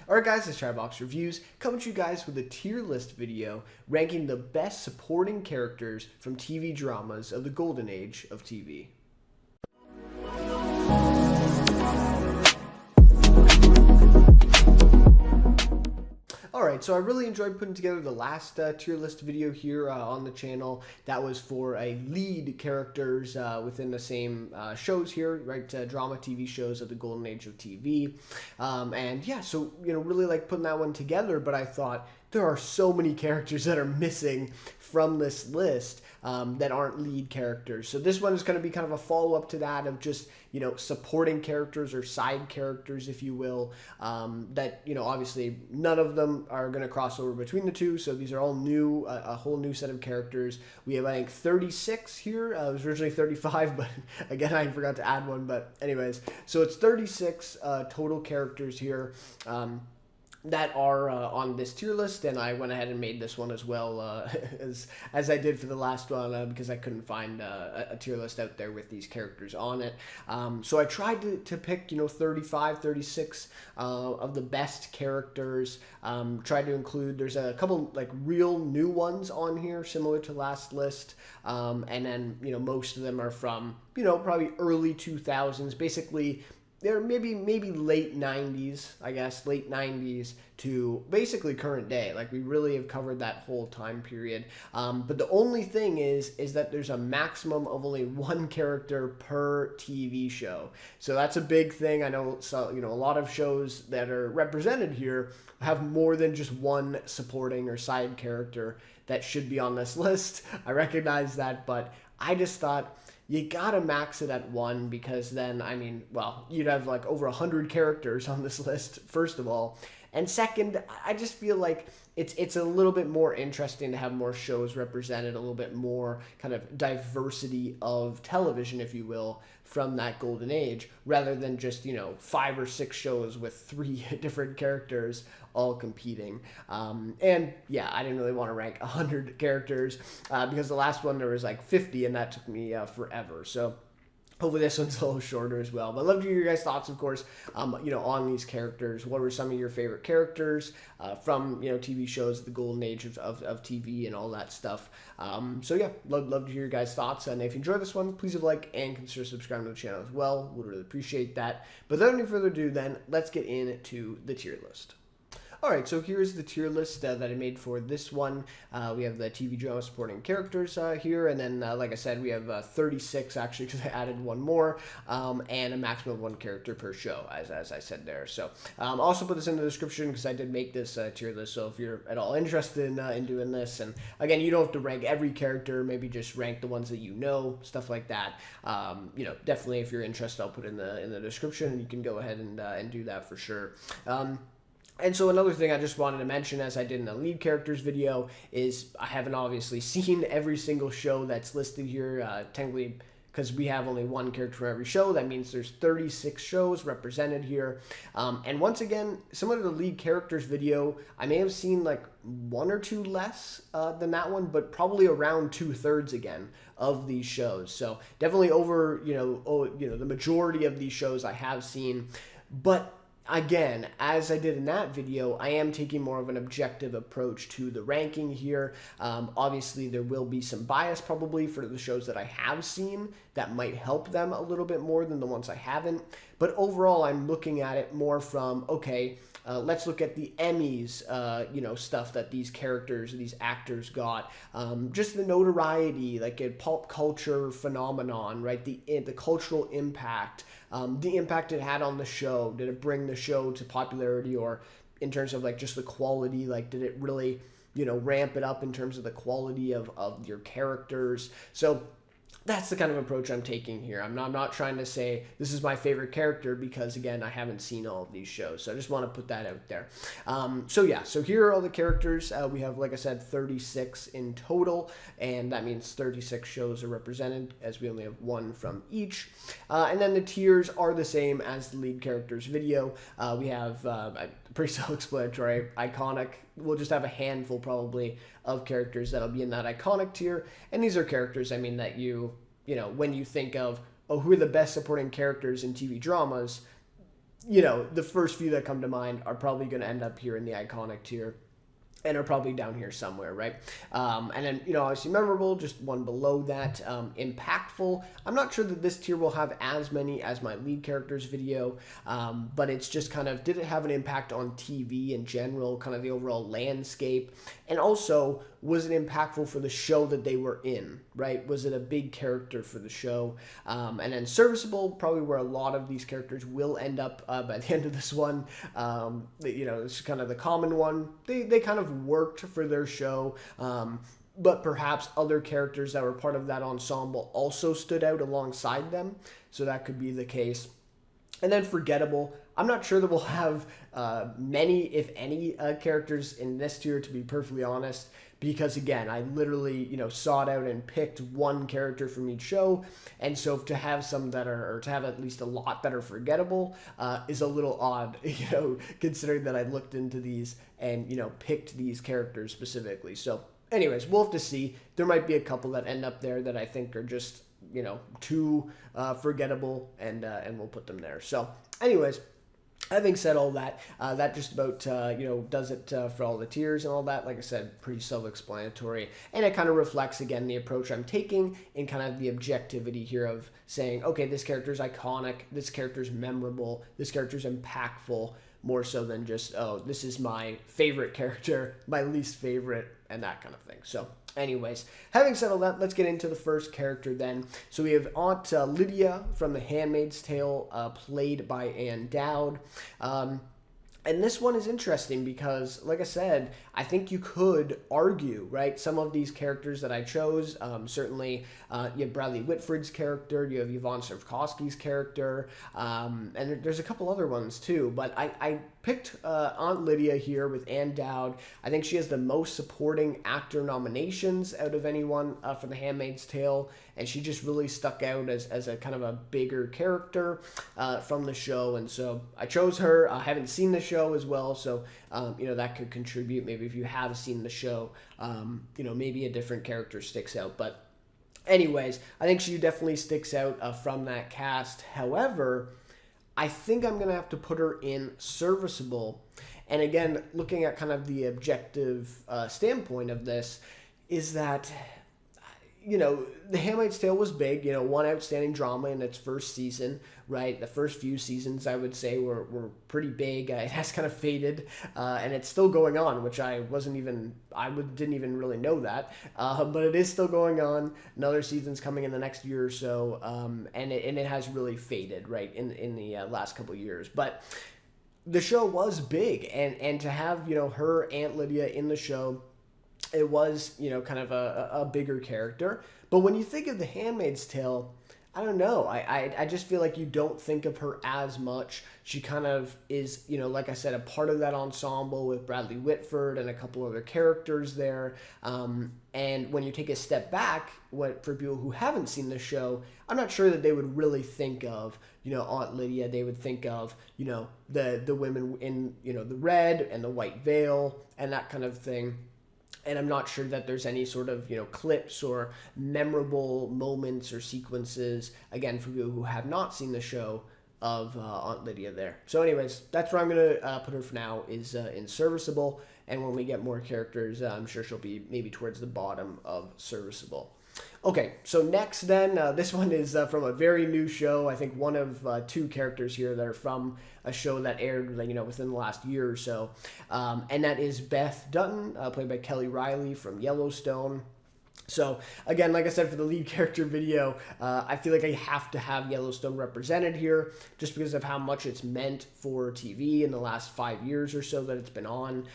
Alright guys, it's Chatterbox Reviews, coming to you guys with a tier list video ranking the best supporting characters from TV dramas of the golden age of TV. Alright, so I really enjoyed putting together the last tier list video here on the channel. That was for lead characters within the same shows here, right? Drama TV shows of the golden age of TV. And yeah, so, really like putting that one together, but I thought there are so many characters that are missing from this list that aren't lead characters. So this one is going to be kind of a follow-up to that of just, supporting characters or side characters, if you will, that, obviously none of them are going to cross over between the two. So these are all new, a whole new set of characters. We have, I think, 36 here. It was originally 35, but again, I forgot to add one. But anyways, so it's 36 total characters here. That are on this tier list, and I went ahead and made this one as well as I did for the last one because I couldn't find a tier list out there with these characters on it. So I tried to pick 35, 36 of the best characters. Tried to include, there's a couple like real new ones on here similar to last list, and then most of them are from probably early 2000s, basically. They're maybe late 90s, I guess, late 90s to basically current day. Like, we really have covered that whole time period. But the only thing is that there's a maximum of only one character per TV show. So that's a big thing. I know, so, a lot of shows that are represented here have more than just one supporting or side character that should be on this list. I recognize that, but I just thought, you gotta max it at one, because then, you'd have like over 100 characters on this list, first of all. And second, I just feel like it's a little bit more interesting to have more shows represented, a little bit more kind of diversity of television, if you will, from that golden age, rather than just, 5 or 6 shows with 3 different characters all competing. And yeah, I didn't really want to rank 100 characters because the last one there was like 50, and that took me forever. So hopefully this one's a little shorter as well. But I'd love to hear your guys' thoughts, of course, on these characters. What were some of your favorite characters from, TV shows, the golden age of TV and all that stuff. So yeah, love to hear your guys' thoughts. And if you enjoyed this one, please leave a like and consider subscribing to the channel as well. Would really appreciate that. But without any further ado, then, let's get into the tier list. Alright, so here's the tier list that I made for this one. We have the TV drama supporting characters here, and then, like I said, we have 36, actually, because I added one more, and a maximum of one character per show, as I said there. So, I'll also put this in the description, because I did make this tier list, so if you're at all interested in doing this, and again, you don't have to rank every character, maybe just rank the ones that stuff like that. Definitely, if you're interested, I'll put it in the description, and you can go ahead and do that for sure. And so another thing I just wanted to mention, as I did in the lead characters video, is I haven't obviously seen every single show that's listed here, technically, because we have only one character for every show. That means there's 36 shows represented here. And once again, similar to the lead characters video, I may have seen like 1 or 2 less than that one, but probably around 2/3 again of these shows. So definitely over, the majority of these shows I have seen. But again, as I did in that video, I am taking more of an objective approach to the ranking here. Obviously, there will be some bias probably for the shows that I have seen that might help them a little bit more than the ones I haven't. But overall, I'm looking at it more from, okay, let's look at the Emmys, stuff that these characters, these actors got. Just the notoriety, like a pop culture phenomenon, right? The cultural impact, the impact it had on the show. Did it bring the show to popularity, or in terms of like just the quality? Like, did it really, ramp it up in terms of the quality of your characters? So that's the kind of approach I'm taking here. I'm not trying to say this is my favorite character, because again, I haven't seen all of these shows, so I just want to put that out there. So yeah, so here are all the characters. We have, like I said, 36 in total, and that means 36 shows are represented, as we only have one from each. And then the tiers are the same as the lead characters video. We have pretty self-explanatory, iconic. We'll just have a handful probably of characters that'll be in that iconic tier, and these are characters, that when you think of, oh, who are the best supporting characters in TV dramas, you know, the first few that come to mind are probably going to end up here in the iconic tier and are probably down here somewhere, right? And then, you know, obviously memorable, just one below that. Impactful, I'm not sure that this tier will have as many as my lead characters video, but it's just kind of, did it have an impact on TV in general, kind of the overall landscape? And also, was it impactful for the show that they were in, right? Was it a big character for the show? And then serviceable, probably where a lot of these characters will end up by the end of this one. You know, it's kind of the common one. They kind of worked for their show, but perhaps other characters that were part of that ensemble also stood out alongside them, so that could be the case. And then forgettable, I'm not sure that we'll have many, if any, characters in this tier, to be perfectly honest, because again, I literally, you know, sought out and picked one character from each show, and so to have some that are, or to have at least a lot that are forgettable, is a little odd, you know, considering that I looked into these and, you know, picked these characters specifically. So anyways, we'll have to see. There might be a couple that end up there that I think are just, you know, too forgettable, and we'll put them there. So anyways, having said all that, that just about, you know, does it for all the tiers and all that. Like I said, pretty self-explanatory. And it kind of reflects, again, the approach I'm taking in kind of the objectivity here of saying, okay, this character's iconic, this character's memorable, this character's impactful, more so than just, oh, this is my favorite character, my least favorite, and that kind of thing. So anyways, having said all that, let's get into the first character then. So we have Aunt Lydia from The Handmaid's Tale, played by Ann Dowd. And this one is interesting because, like I said, I think you could argue, right, some of these characters that I chose, certainly you have Bradley Whitford's character, you have Yvonne Stravkowski's character, and there's a couple other ones too, but I picked Aunt Lydia here with Ann Dowd. I think she has the most supporting actor nominations out of anyone for The Handmaid's Tale, and she just really stuck out as a kind of a bigger character from the show, and so I chose her. I haven't seen the show as well, so you know, that could contribute. Maybe if you have seen the show, you know, maybe a different character sticks out, but anyways, I think she definitely sticks out from that cast. However, I think I'm going to have to put her in serviceable. And again, looking at kind of the objective standpoint of this, is that, you know, The Handmaid's Tale was big, you know, one outstanding drama in its first season, right? The first few seasons, I would say, were pretty big. It has kind of faded, and it's still going on, which didn't even really know that, but it is still going on. Another season's coming in the next year or so, and it has really faded, right, in the last couple of years. But the show was big, and to have, you know, her, Aunt Lydia, in the show, it was, you know, kind of a bigger character. But when you think of The Handmaid's Tale, I don't know. I just feel like you don't think of her as much. She kind of is, you know, like I said, a part of that ensemble with Bradley Whitford and a couple other characters there. And when you take a step back, for people who haven't seen the show, I'm not sure that they would really think of, you know, Aunt Lydia. They would think of, you know, the women in, you know, the red and the white veil and that kind of thing. And I'm not sure that there's any sort of, you know, clips or memorable moments or sequences, again, for people who have not seen the show, of Aunt Lydia there. So anyways, that's where I'm going to put her for now, is in serviceable. And when we get more characters, I'm sure she'll be maybe towards the bottom of serviceable. Okay, so next then, this one is from a very new show. I think one of two characters here that are from a show that aired, you know, within the last year or so. And that is Beth Dutton, played by Kelly Riley from Yellowstone. So again, like I said, for the lead character video, I feel like I have to have Yellowstone represented here just because of how much it's meant for TV in the last 5 years or so that it's been on.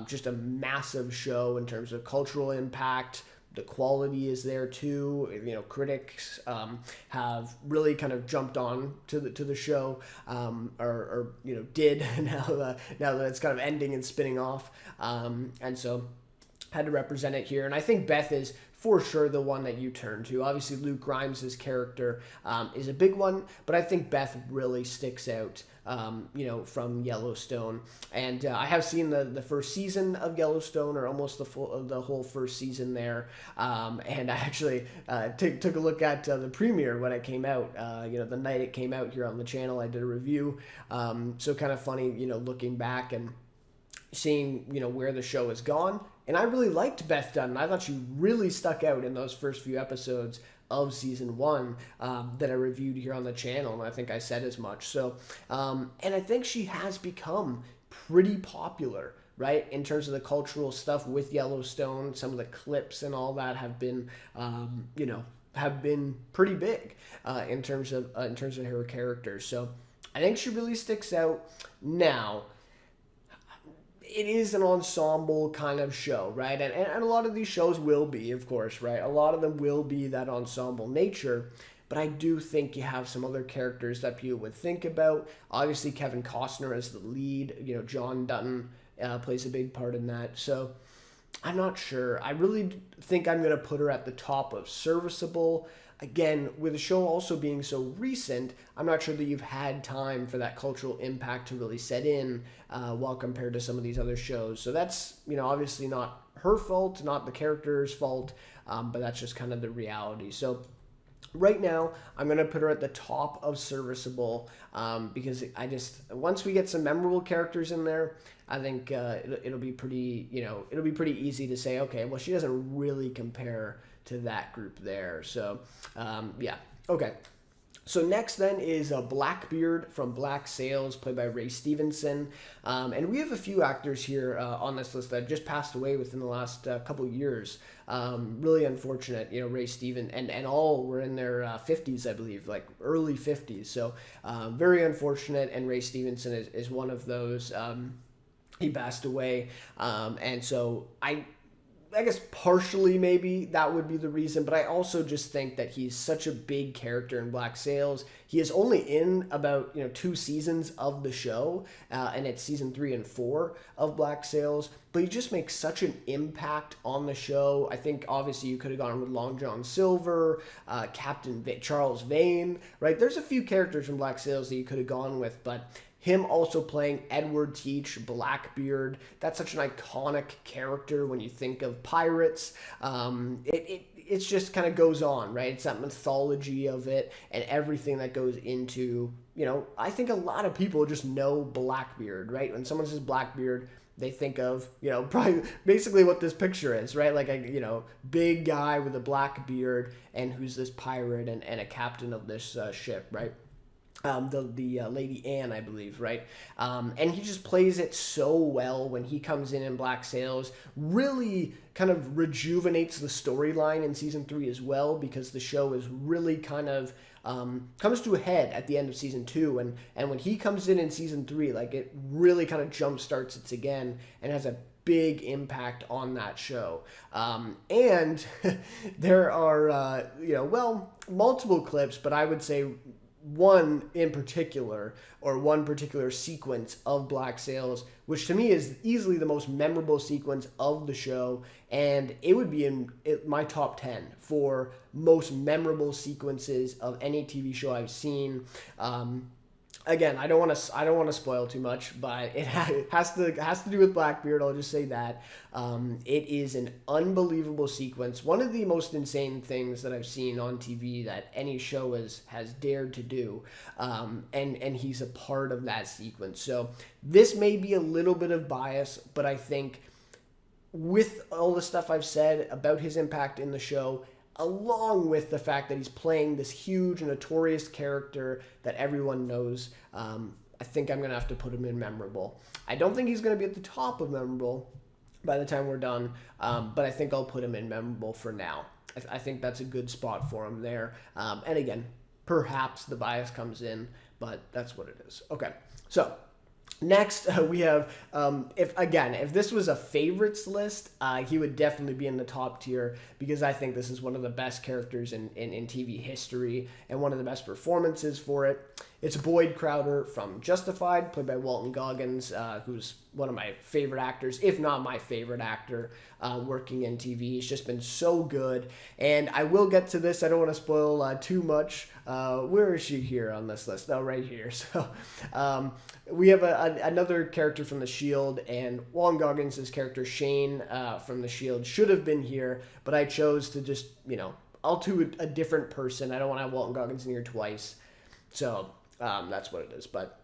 Just a massive show in terms of cultural impact. The quality is there too. You know, critics have really kind of jumped on to the show, or you know, did now that it's kind of ending and spinning off, and so had to represent it here. And I think Beth is for sure the one that you turn to. Obviously, Luke Grimes' character is a big one, but I think Beth really sticks out, from Yellowstone. And I have seen the first season of Yellowstone, or almost the whole first season there. And I actually took a look at the premiere when it came out. The night it came out here on the channel, I did a review. So kind of funny, looking back and seeing, where the show has gone. And I really liked Beth Dunn. I thought she really stuck out in those first few episodes of season 1 that I reviewed here on the channel, and I think I said as much. So, and I think she has become pretty popular, right, in terms of the cultural stuff with Yellowstone. Some of the clips and all that have been, have been pretty big in terms of her character. So I think she really sticks out. Now, it is an ensemble kind of show, right? And a lot of these shows will be, of course, right? A lot of them will be that ensemble nature. But I do think you have some other characters that people would think about. Obviously, Kevin Costner as the lead. John Dutton plays a big part in that. So I'm not sure. I really think I'm going to put her at the top of serviceable. Again, with the show also being so recent, I'm not sure that you've had time for that cultural impact to really set in while compared to some of these other shows. So that's, obviously not her fault, not the character's fault, but that's just kind of the reality. So right now, I'm going to put her at the top of serviceable because once we get some memorable characters in there, I think it'll be pretty, it'll be pretty easy to say, okay, well, she doesn't really compare to that group there. So, yeah. Okay. So next then is Blackbeard from Black Sails, played by Ray Stevenson. And we have a few actors here on this list that just passed away within the last couple years. Really unfortunate, Ray Stevenson, and all were in their 50s, I believe, like early 50s. So very unfortunate, and Ray Stevenson is one of those. He passed away. And so I guess partially maybe that would be the reason, but I also just think that he's such a big character in Black Sails. He is only in about 2 seasons of the show, and it's season 3 and 4 of Black Sails, but he just makes such an impact on the show. I think obviously you could have gone with Long John Silver, Captain Charles Vane, right? There's a few characters from Black Sails that you could have gone with, but him also playing Edward Teach, Blackbeard, that's such an iconic character when you think of pirates. It's just kind of goes on, right? It's that mythology of it and everything that goes into, I think a lot of people just know Blackbeard, right? When someone says Blackbeard, they think of, probably basically what this picture is, right? Like a, big guy with a black beard and who's this pirate and a captain of this ship, right? The Lady Anne, I believe, right? And he just plays it so well when he comes in Black Sails. Really kind of rejuvenates the storyline in season 3 as well, because the show is really kind of comes to a head at the end of season 2, and when he comes in season 3, like it really kind of jump starts it again and has a big impact on that show. And there are multiple clips, but I would say one particular sequence of Black Sails, which to me is easily the most memorable sequence of the show, and it would be in my top 10 for most memorable sequences of any TV show I've seen. Again, I don't want to spoil too much, but it has to do with Blackbeard. I'll just say that it is an unbelievable sequence. One of the most insane things that I've seen on TV that any show has dared to do, and he's a part of that sequence. So this may be a little bit of bias, but I think with all the stuff I've said about his impact in the show, along with the fact that he's playing this huge, notorious character that everyone knows, I think I'm going to have to put him in memorable. I don't think he's going to be at the top of memorable by the time we're done, but I think I'll put him in memorable for now. I think that's a good spot for him there. And again, perhaps the bias comes in, but that's what it is. Okay, so next, we have, if this was a favorites list, he would definitely be in the top tier, because I think this is one of the best characters in TV history and one of the best performances for it. It's Boyd Crowder from Justified, played by Walton Goggins, who's one of my favorite actors, if not my favorite actor, working in TV. He's just been so good. And I will get to this. I don't want to spoil too much. Where is she here on this list? Oh, right here. So we have another character from The Shield, and Walton Goggins' character, Shane, from The Shield, should have been here, but I chose to just, I'll do a different person. I don't want to have Walton Goggins in here twice. So that's what it is. But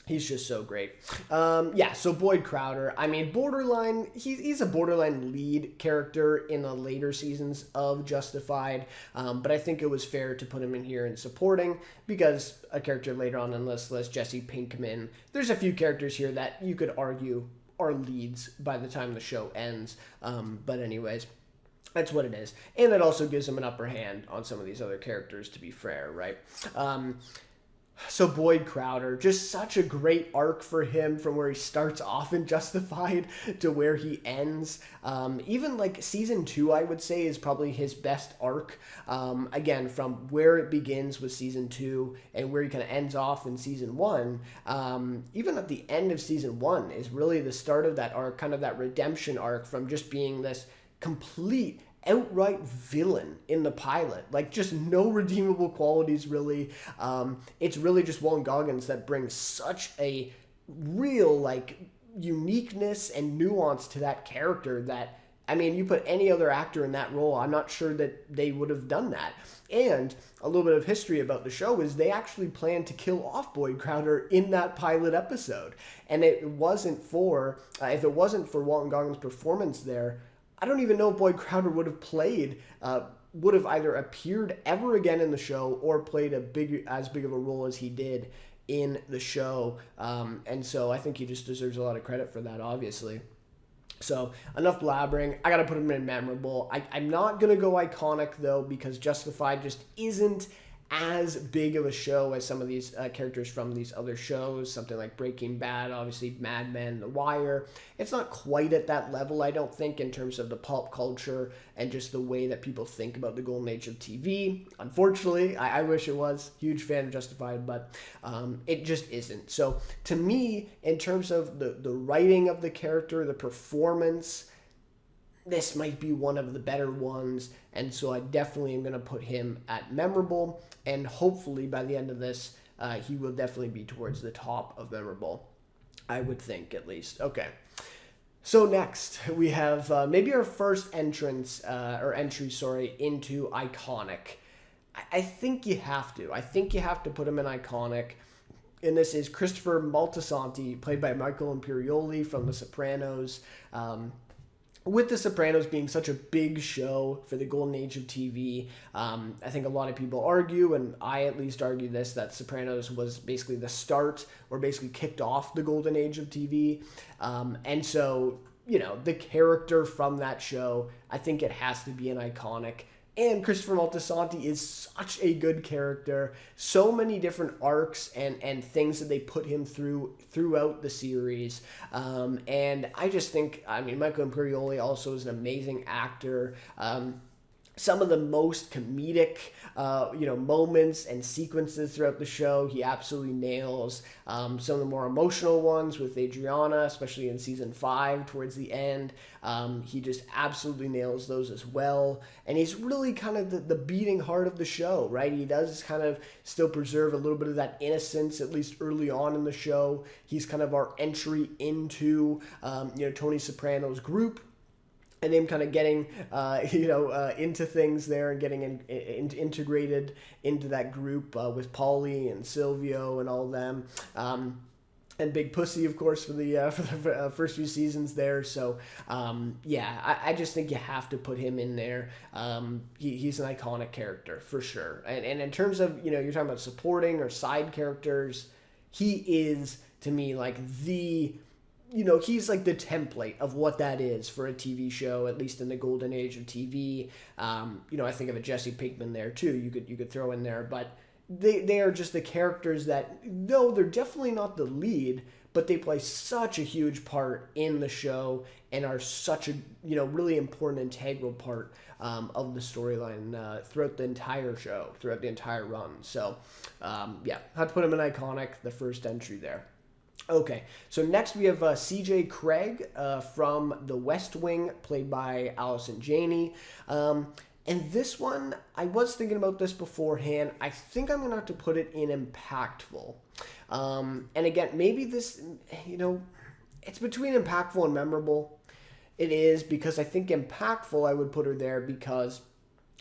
he's just so great. So Boyd Crowder, I mean, borderline, he's a borderline lead character in the later seasons of Justified. But I think it was fair to put him in here in supporting because a character later on in this list, Jesse Pinkman, there's a few characters here that you could argue are leads by the time the show ends. But anyways, that's what it is. And it also gives him an upper hand on some of these other characters, to be fair, right? So Boyd Crowder, just such a great arc for him from where he starts off in Justified to where he ends. Even like season 2, I would say, is probably his best arc. Again, from where it begins with season 2 and where he kind of ends off in season 1. Even at the end of season 1 is really the start of that arc, kind of that redemption arc from just being this complete outright villain in the pilot, like just no redeemable qualities really. It's really just Walton Goggins that brings such a real like uniqueness and nuance to that character that, I mean, you put any other actor in that role, I'm not sure that they would have done that. And a little bit of history about the show is they actually planned to kill off Boyd Crowder in that pilot episode, and if it wasn't for Walton Goggins' performance there, I don't even know if Boyd Crowder would have either appeared ever again in the show or played as big of a role as he did in the show. And so I think he just deserves a lot of credit for that, obviously. So enough blabbering. I got to put him in memorable. I'm not going to go iconic, though, because Justified just isn't as big of a show as some of these characters from these other shows, something like Breaking Bad, obviously Mad Men, The Wire. It's not quite at that level, I don't think, in terms of the pop culture and just the way that people think about the golden age of TV. Unfortunately, I wish it was. Huge fan of Justified, but it just isn't. So to me, in terms of the writing of the character, the performance, this might be one of the better ones, and so I definitely am going to put him at memorable, and hopefully by the end of this, he will definitely be towards the top of memorable, I would think, at least. Okay, so next we have maybe our first entry into iconic. I think you have to put him in iconic, and this is Christopher Moltisanti, played by Michael Imperioli from The Sopranos. With The Sopranos being such a big show for the golden age of TV, I think a lot of people argue, and I at least argue this, that Sopranos was basically the start or basically kicked off the golden age of TV. And so, the character from that show, I think it has to be an iconic. And Christopher Moltisanti is such a good character. So many different arcs and things that they put him throughout the series. And I just think, Michael Imperioli also is an amazing actor. Some of the most comedic, moments and sequences throughout the show, he absolutely nails. Some of the more emotional ones with Adriana, especially in season 5 towards the end, he just absolutely nails those as well. And he's really kind of the beating heart of the show, right? He does kind of still preserve a little bit of that innocence, at least early on in the show. He's kind of our entry into, Tony Soprano's group, and him kind of getting, into things there and getting integrated into that group with Paulie and Silvio and all of them. And Big Pussy, of course, for the first few seasons there. So, I just think you have to put him in there. He's an iconic character, for sure. And in terms of, you're talking about supporting or side characters, he is, to me, like he's like the template of what that is for a TV show, at least in the golden age of TV. I think of a Jesse Pinkman there too. You could throw in there, but they are just the characters that, though they're definitely not the lead, but they play such a huge part in the show and are such a, really important, integral part of the storyline throughout the entire show, throughout the entire run. So, yeah, had to put him in iconic, the first entry there. Okay, so next we have C.J. Craig from The West Wing, played by Allison Janney. And this one, I was thinking about this beforehand. I think I'm going to have to put it in impactful. And again, maybe this, it's between impactful and memorable. It is, because I think impactful, I would put her there because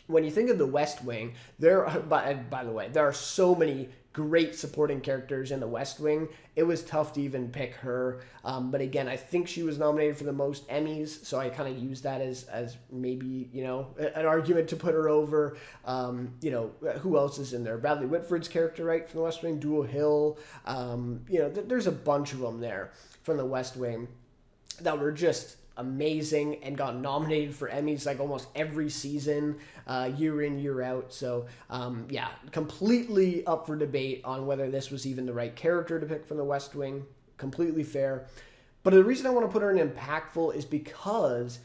when you think of The West Wing, by the way, there are so many great supporting characters in The West Wing. It was tough to even pick her. But again, I think she was nominated for the most Emmys, so I kind of use that as maybe, an argument to put her over. Who else is in there? Bradley Whitford's character, right, from The West Wing, Duo Hill. There's a bunch of them there from The West Wing that were just amazing and got nominated for Emmys like almost every season, year in, year out. So, completely up for debate on whether this was even the right character to pick from The West Wing. Completely fair. But the reason I want to put her in impactful is because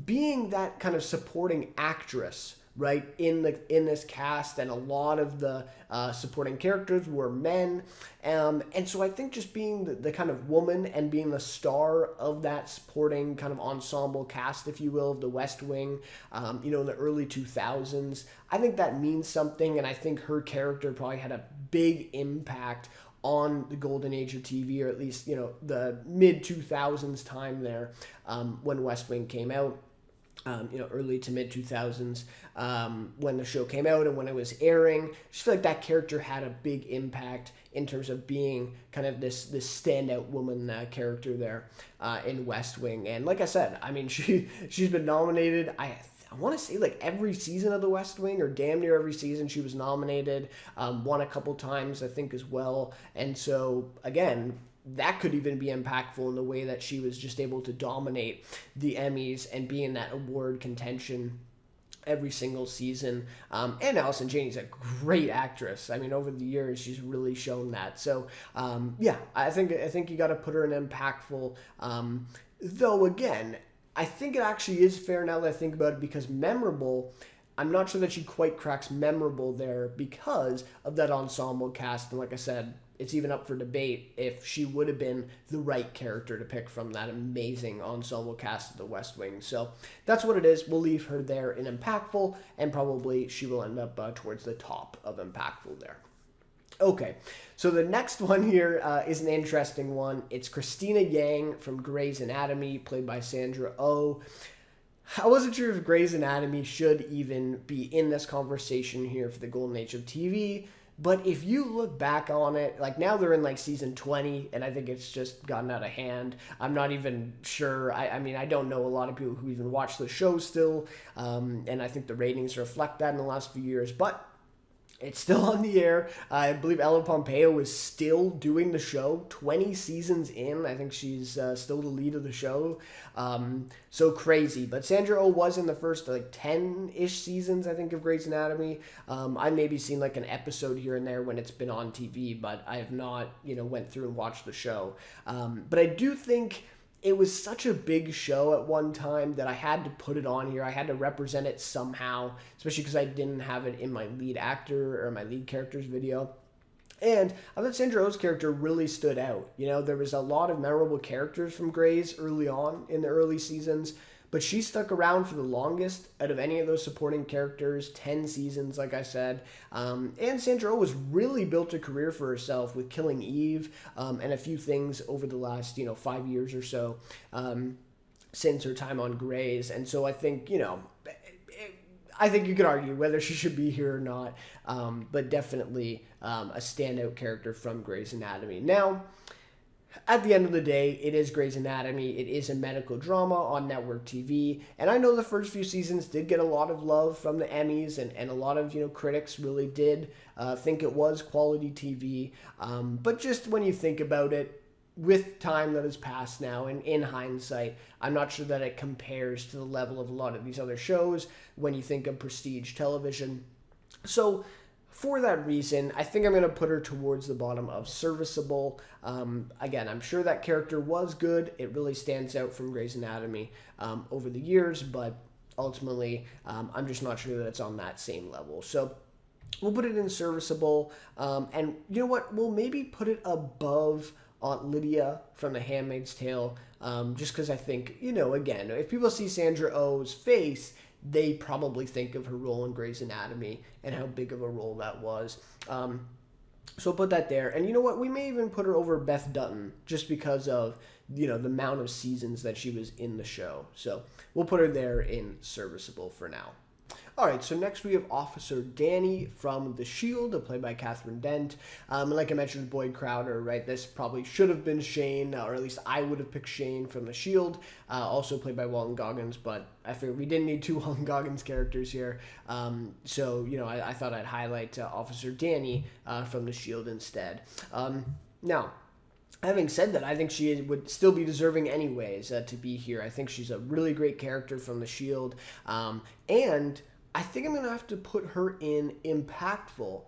being that kind of supporting actress, right, in this cast, and a lot of the supporting characters were men, and so I think just being the kind of woman and being the star of that supporting kind of ensemble cast, if you will, of The West Wing, in the early 2000s, I think that means something, and I think her character probably had a big impact on the golden age of TV, or at least, the mid-2000s time there, when West Wing came out. Early to mid 2000s, when the show came out and when it was airing. I just feel like that character had a big impact in terms of being kind of this standout woman character there in West Wing. And like I said, I mean, she's been nominated. I want to say like every season of The West Wing, or damn near every season she was nominated, won a couple times, I think, as well. And so, again, that could even be impactful in the way that she was just able to dominate the Emmys and be in that award contention every single season. And Allison Janney's a great actress. I mean, over the years, she's really shown that. So, I think you got to put her in impactful. Though, again, I think it actually is fair now that I think about it, because memorable, I'm not sure that she quite cracks memorable there because of that ensemble cast. And like I said, it's even up for debate if she would have been the right character to pick from that amazing ensemble cast of The West Wing. So that's what it is. We'll leave her there in impactful, and probably she will end up towards the top of impactful there. Okay, so the next one here is an interesting one. It's Christina Yang from Grey's Anatomy, played by Sandra Oh. I wasn't sure if Grey's Anatomy should even be in this conversation here for the golden age of TV. But if you look back on it, like now they're in like season 20, and I think it's just gotten out of hand. I'm not even sure. I mean, I don't know a lot of people who even watch the show still, and I think the ratings reflect that in the last few years. But it's still on the air. I believe Ella Pompeo is still doing the show 20 seasons in. I think she's still the lead of the show. So crazy. But Sandra Oh was in the first 10-ish seasons, I think, of Grey's Anatomy. I maybe seen like an episode here and there when it's been on TV, but I have not, went through and watched the show. But I do think it was such a big show at one time that I had to put it on here. I had to represent it somehow, especially because I didn't have it in my lead actor or my lead characters video. And I thought Sandra Oh's character really stood out. There was a lot of memorable characters from Grey's early on in the early seasons, but she stuck around for the longest out of any of those supporting characters, 10 seasons, like I said. And Sandra Oh was really built a career for herself with Killing Eve and a few things over the last, 5 years or so since her time on Grey's. And so I think, I think you could argue whether she should be here or not, but definitely a standout character from Grey's Anatomy. Now, at the end of the day, it is Grey's Anatomy. It is a medical drama on network TV. And I know the first few seasons did get a lot of love from the Emmys, and a lot of, critics really did think it was quality TV. But just when you think about it, with time that has passed now, and in hindsight, I'm not sure that it compares to the level of a lot of these other shows when you think of prestige television. So for that reason, I think I'm going to put her towards the bottom of serviceable. Again, I'm sure that character was good. It really stands out from Grey's Anatomy over the years, but ultimately, I'm just not sure that it's on that same level. So we'll put it in serviceable. And you know what? We'll maybe put it above Aunt Lydia from The Handmaid's Tale, just because I think, again, if people see Sandra Oh's face, they probably think of her role in Grey's Anatomy and how big of a role that was. So put that there. And you know what? We may even put her over Beth Dutton just because of, the amount of seasons that she was in the show. So we'll put her there in serviceable for now. All right, so next we have Officer Danny from The Shield, played by Catherine Dent. And like I mentioned, Boyd Crowder, right? This probably should have been Shane, or at least I would have picked Shane from The Shield, also played by Walton Goggins, but I figured we didn't need two Walton Goggins characters here. So, I thought I'd highlight Officer Danny from The Shield instead. Now, having said that, I think she would still be deserving anyways to be here. I think she's a really great character from The Shield. And I think I'm going to have to put her in impactful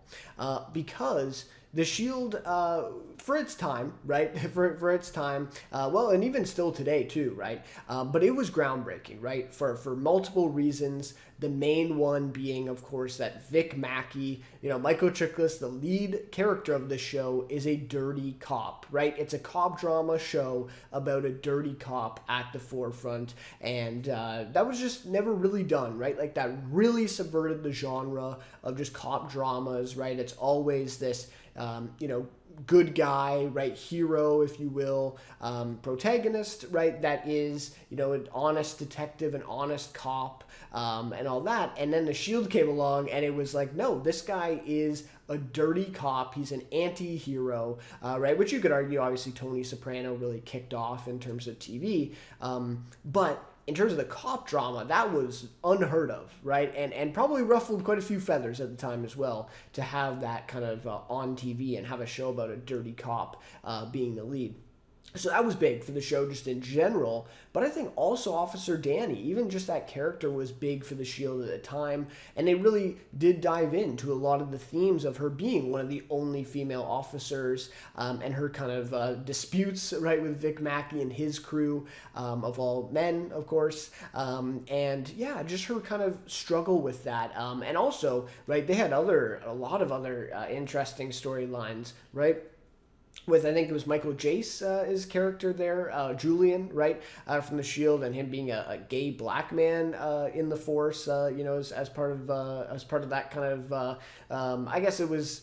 because The Shield, for its time, right? For its time, and even still today too, right? But it was groundbreaking, right? For multiple reasons. The main one being, of course, that Vic Mackey, Michael Chiklis, the lead character of the show, is a dirty cop, right? It's a cop drama show about a dirty cop at the forefront, and that was just never really done, right? Like, that really subverted the genre of just cop dramas, right? It's always this, good guy, right, hero, if you will, protagonist, right, that is, an honest detective, an honest cop, and all that. And then The Shield came along, and it was like, no, this guy is a dirty cop. He's an anti-hero, right, which you could argue, obviously, Tony Soprano really kicked off in terms of TV, but in terms of the cop drama, that was unheard of, right? And probably ruffled quite a few feathers at the time as well, to have that kind of on TV and have a show about a dirty cop being the lead. So that was big for the show just in general, but I think also Officer Danny, even just that character, was big for The Shield at the time, and they really did dive into a lot of the themes of her being one of the only female officers, and her kind of disputes, right, with Vic Mackey and his crew, of all men, of course, and yeah, just her kind of struggle with that, and also, right, they had a lot of other interesting storylines, right? With, I think it was Michael Jace, his character there, Julian, right, from The Shield, and him being a gay black man in the force, as part of that kind of, I guess it was,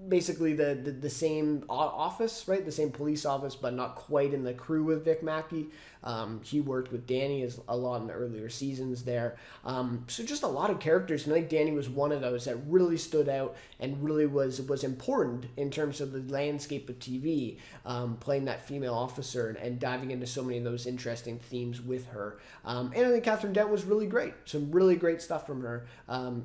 basically the same office, right, the same police office, but not quite in the crew with Vic Mackey. He worked with Danny a lot in the earlier seasons there. So just a lot of characters, and I think Danny was one of those that really stood out and really was important in terms of the landscape of TV, playing that female officer and diving into so many of those interesting themes with her. And I think Catherine Dent was really great. Some really great stuff from her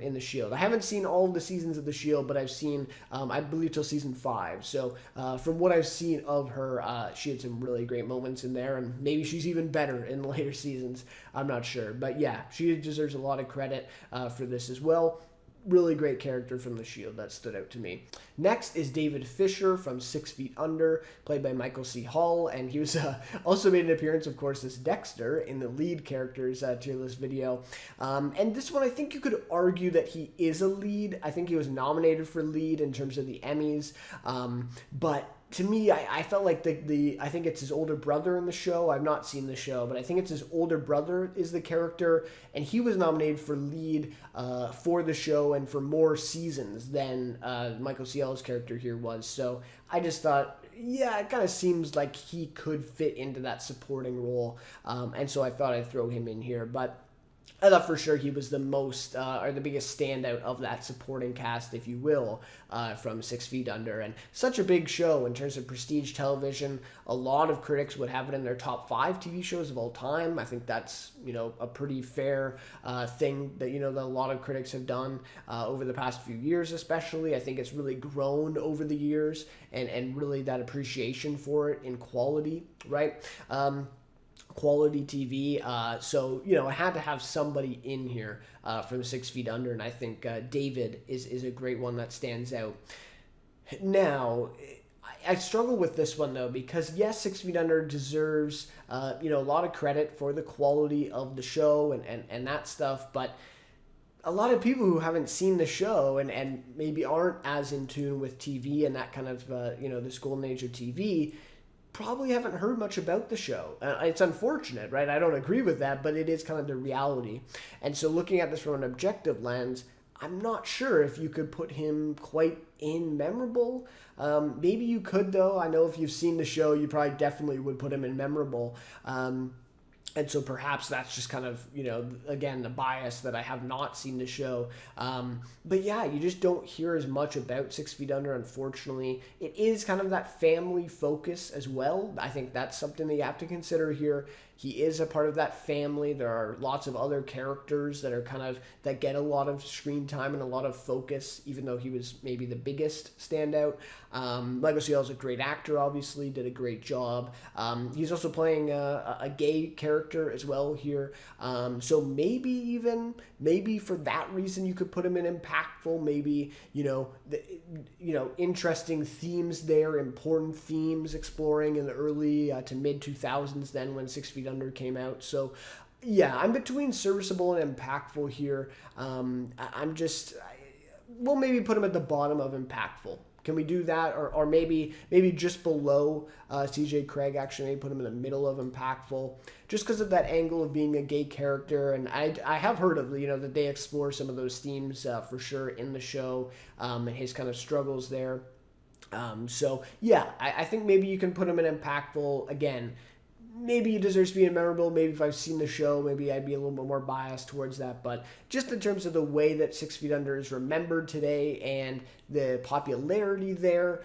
in The Shield. I haven't seen all of the seasons of The Shield, but I've seen, I believe, till season 5. So from what I've seen of her, she had some really great moments in there, and maybe she's even better in the later seasons. I'm not sure. But yeah, she deserves a lot of credit for this as well. Really great character from The Shield that stood out to me. Next is David Fisher from 6 Feet Under, played by Michael C. Hall, and he was also made an appearance, of course, as Dexter in the lead characters tier list video. And this one, I think you could argue that he is a lead. I think he was nominated for lead in terms of the Emmys, but to me, I felt like I think it's his older brother in the show. I've not seen the show, but I think it's his older brother is the character, and he was nominated for lead for the show and for more seasons than Michael C. Hall's character here was. So I just thought, yeah, it kind of seems like he could fit into that supporting role, and so I thought I'd throw him in here, but I thought for sure he was the most, or the biggest standout of that supporting cast, if you will, from 6 Feet Under. And such a big show in terms of prestige television. A lot of critics would have it in their top 5 TV shows of all time. I think that's, a pretty fair thing that, that a lot of critics have done over the past few years especially. I think it's really grown over the years, and really that appreciation for it in quality, right? quality TV. So, I had to have somebody in here from 6 Feet Under, and I think David is a great one that stands out. Now, I struggle with this one though, because yes, 6 Feet Under deserves a lot of credit for the quality of the show and that stuff, but a lot of people who haven't seen the show and maybe aren't as in tune with TV and that kind of this golden age of TV probably haven't heard much about the show. It's unfortunate, right? I don't agree with that, but it is kind of the reality. And so looking at this from an objective lens, I'm not sure if you could put him quite in memorable. Maybe you could, though. I know if you've seen the show, you probably definitely would put him in memorable. And so perhaps that's just kind of, again, the bias that I have not seen the show. But yeah, you just don't hear as much about 6 Feet Under, unfortunately. It is kind of that family focus as well. I think that's something that you have to consider here. He is a part of that family. There are lots of other characters that are that get a lot of screen time and a lot of focus, even though he was maybe the biggest standout. Michael Ciel's a great actor, obviously, did a great job. He's also playing a gay character as well here. So maybe for that reason you could put him in impactful. Maybe, interesting themes there, important themes exploring in the early to mid 2000s then when 6 Feet Under came out. So yeah, I'm between serviceable and impactful here. We'll maybe put him at the bottom of impactful. Can we do that? Or maybe just below CJ Craig, actually, maybe put him in the middle of impactful, just because of that angle of being a gay character. And I have heard of, that they explore some of those themes for sure in the show, and his kind of struggles there. So yeah, I think maybe you can put him in impactful. Again, maybe he deserves to be memorable. Maybe if I've seen the show, maybe I'd be a little bit more biased towards that. But just in terms of the way that 6 Feet Under is remembered today and the popularity there,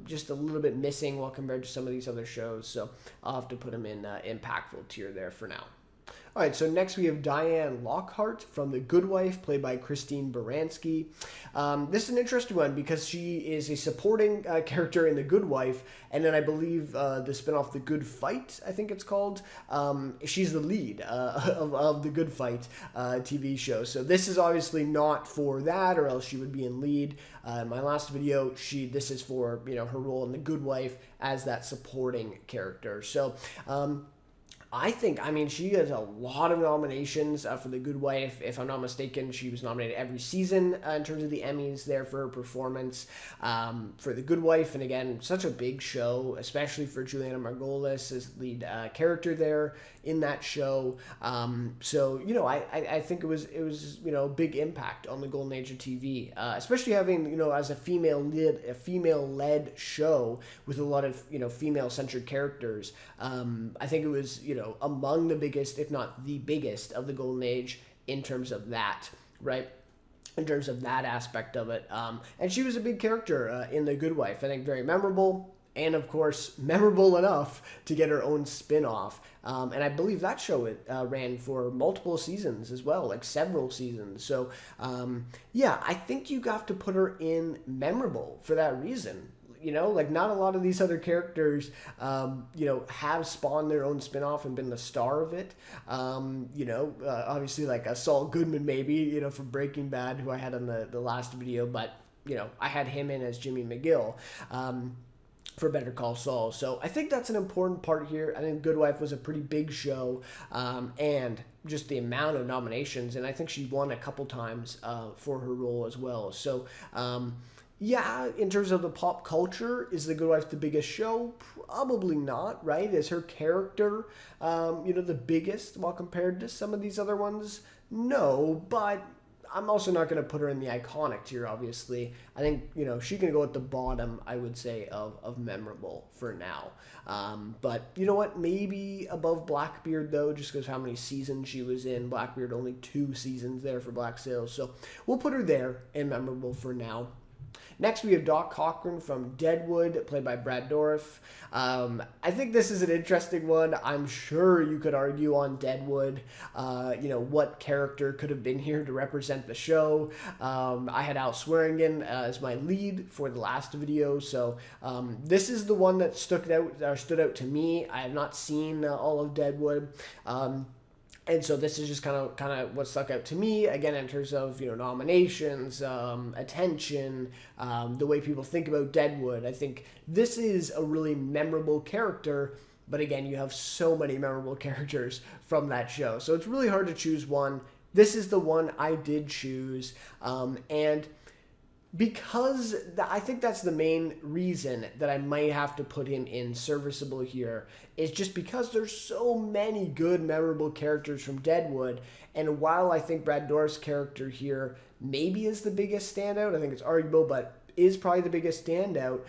just a little bit missing while compared to some of these other shows. So I'll have to put him in impactful tier there for now. All right, so next we have Diane Lockhart from The Good Wife, played by Christine Baranski. This is an interesting one because she is a supporting character in The Good Wife, and then I believe the spinoff The Good Fight, I think it's called. She's the lead of The Good Fight TV show. So this is obviously not for that, or else she would be in lead. In my last video, this is for her role in The Good Wife as that supporting character. So she has a lot of nominations for The Good Wife. If I'm not mistaken, she was nominated every season in terms of the Emmys there for her performance for The Good Wife. And again, such a big show, especially for Juliana Margolis as lead character there in that show. I think it was a big impact on the golden age of TV, especially having, as a female-led show with a lot of, female-centered characters. I think it was, among the biggest, if not the biggest, of the golden age in terms of that, right? In terms of that aspect of it. And she was a big character in The Good Wife. I think very memorable, and of course, memorable enough to get her own spin-off. And I believe that show ran for multiple seasons as well, like several seasons. So, I think you have to put her in memorable for that reason. Not a lot of these other characters, have spawned their own spinoff and been the star of it. Obviously like a Saul Goodman maybe, from Breaking Bad, who I had on the last video, but, I had him in as Jimmy McGill. For Better Call Saul. So I think that's an important part here. I think Good Wife was a pretty big show, and just the amount of nominations, and I think she won a couple times for her role as well. So in terms of the pop culture, is The Good Wife the biggest show? Probably not, right? Is her character, the biggest while compared to some of these other ones? No, but I'm also not going to put her in the iconic tier, obviously. I think, she can go at the bottom, I would say, of memorable for now. But you know what? Maybe above Blackbeard, though, just because how many seasons she was in. Blackbeard, only 2 seasons there for Black Sails. So we'll put her there in memorable for now. Next, we have Doc Cochran from Deadwood, played by Brad Dourif. I think this is an interesting one. I'm sure you could argue on Deadwood, what character could have been here to represent the show. I had Al Swearingen as my lead for the last video, so this is the one that stood out to me. I have not seen all of Deadwood. And so this is just kind of what stuck out to me, again, in terms of, nominations, attention, the way people think about Deadwood. I think this is a really memorable character, but again, you have so many memorable characters from that show. So it's really hard to choose one. This is the one I did choose, and because I think that's the main reason that I might have to put him in serviceable here, is just because there's so many good, memorable characters from Deadwood. And while I think Brad Dourif's character here maybe is the biggest standout, I think it's arguable, but is probably the biggest standout,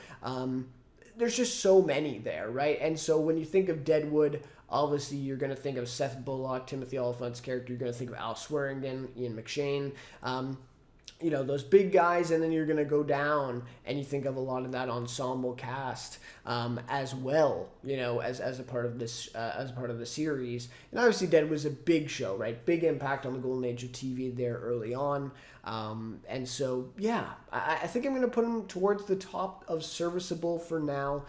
there's just so many there, right? And so when you think of Deadwood, obviously you're going to think of Seth Bullock, Timothy Olyphant's character, you're going to think of Al Swearingen, Ian McShane, those big guys, and then you're going to go down and you think of a lot of that ensemble cast as well, as a part of this, as part of the series. And obviously Dead was a big show, right? Big impact on the golden age of TV there early on. And so, yeah, I think I'm going to put him towards the top of serviceable for now.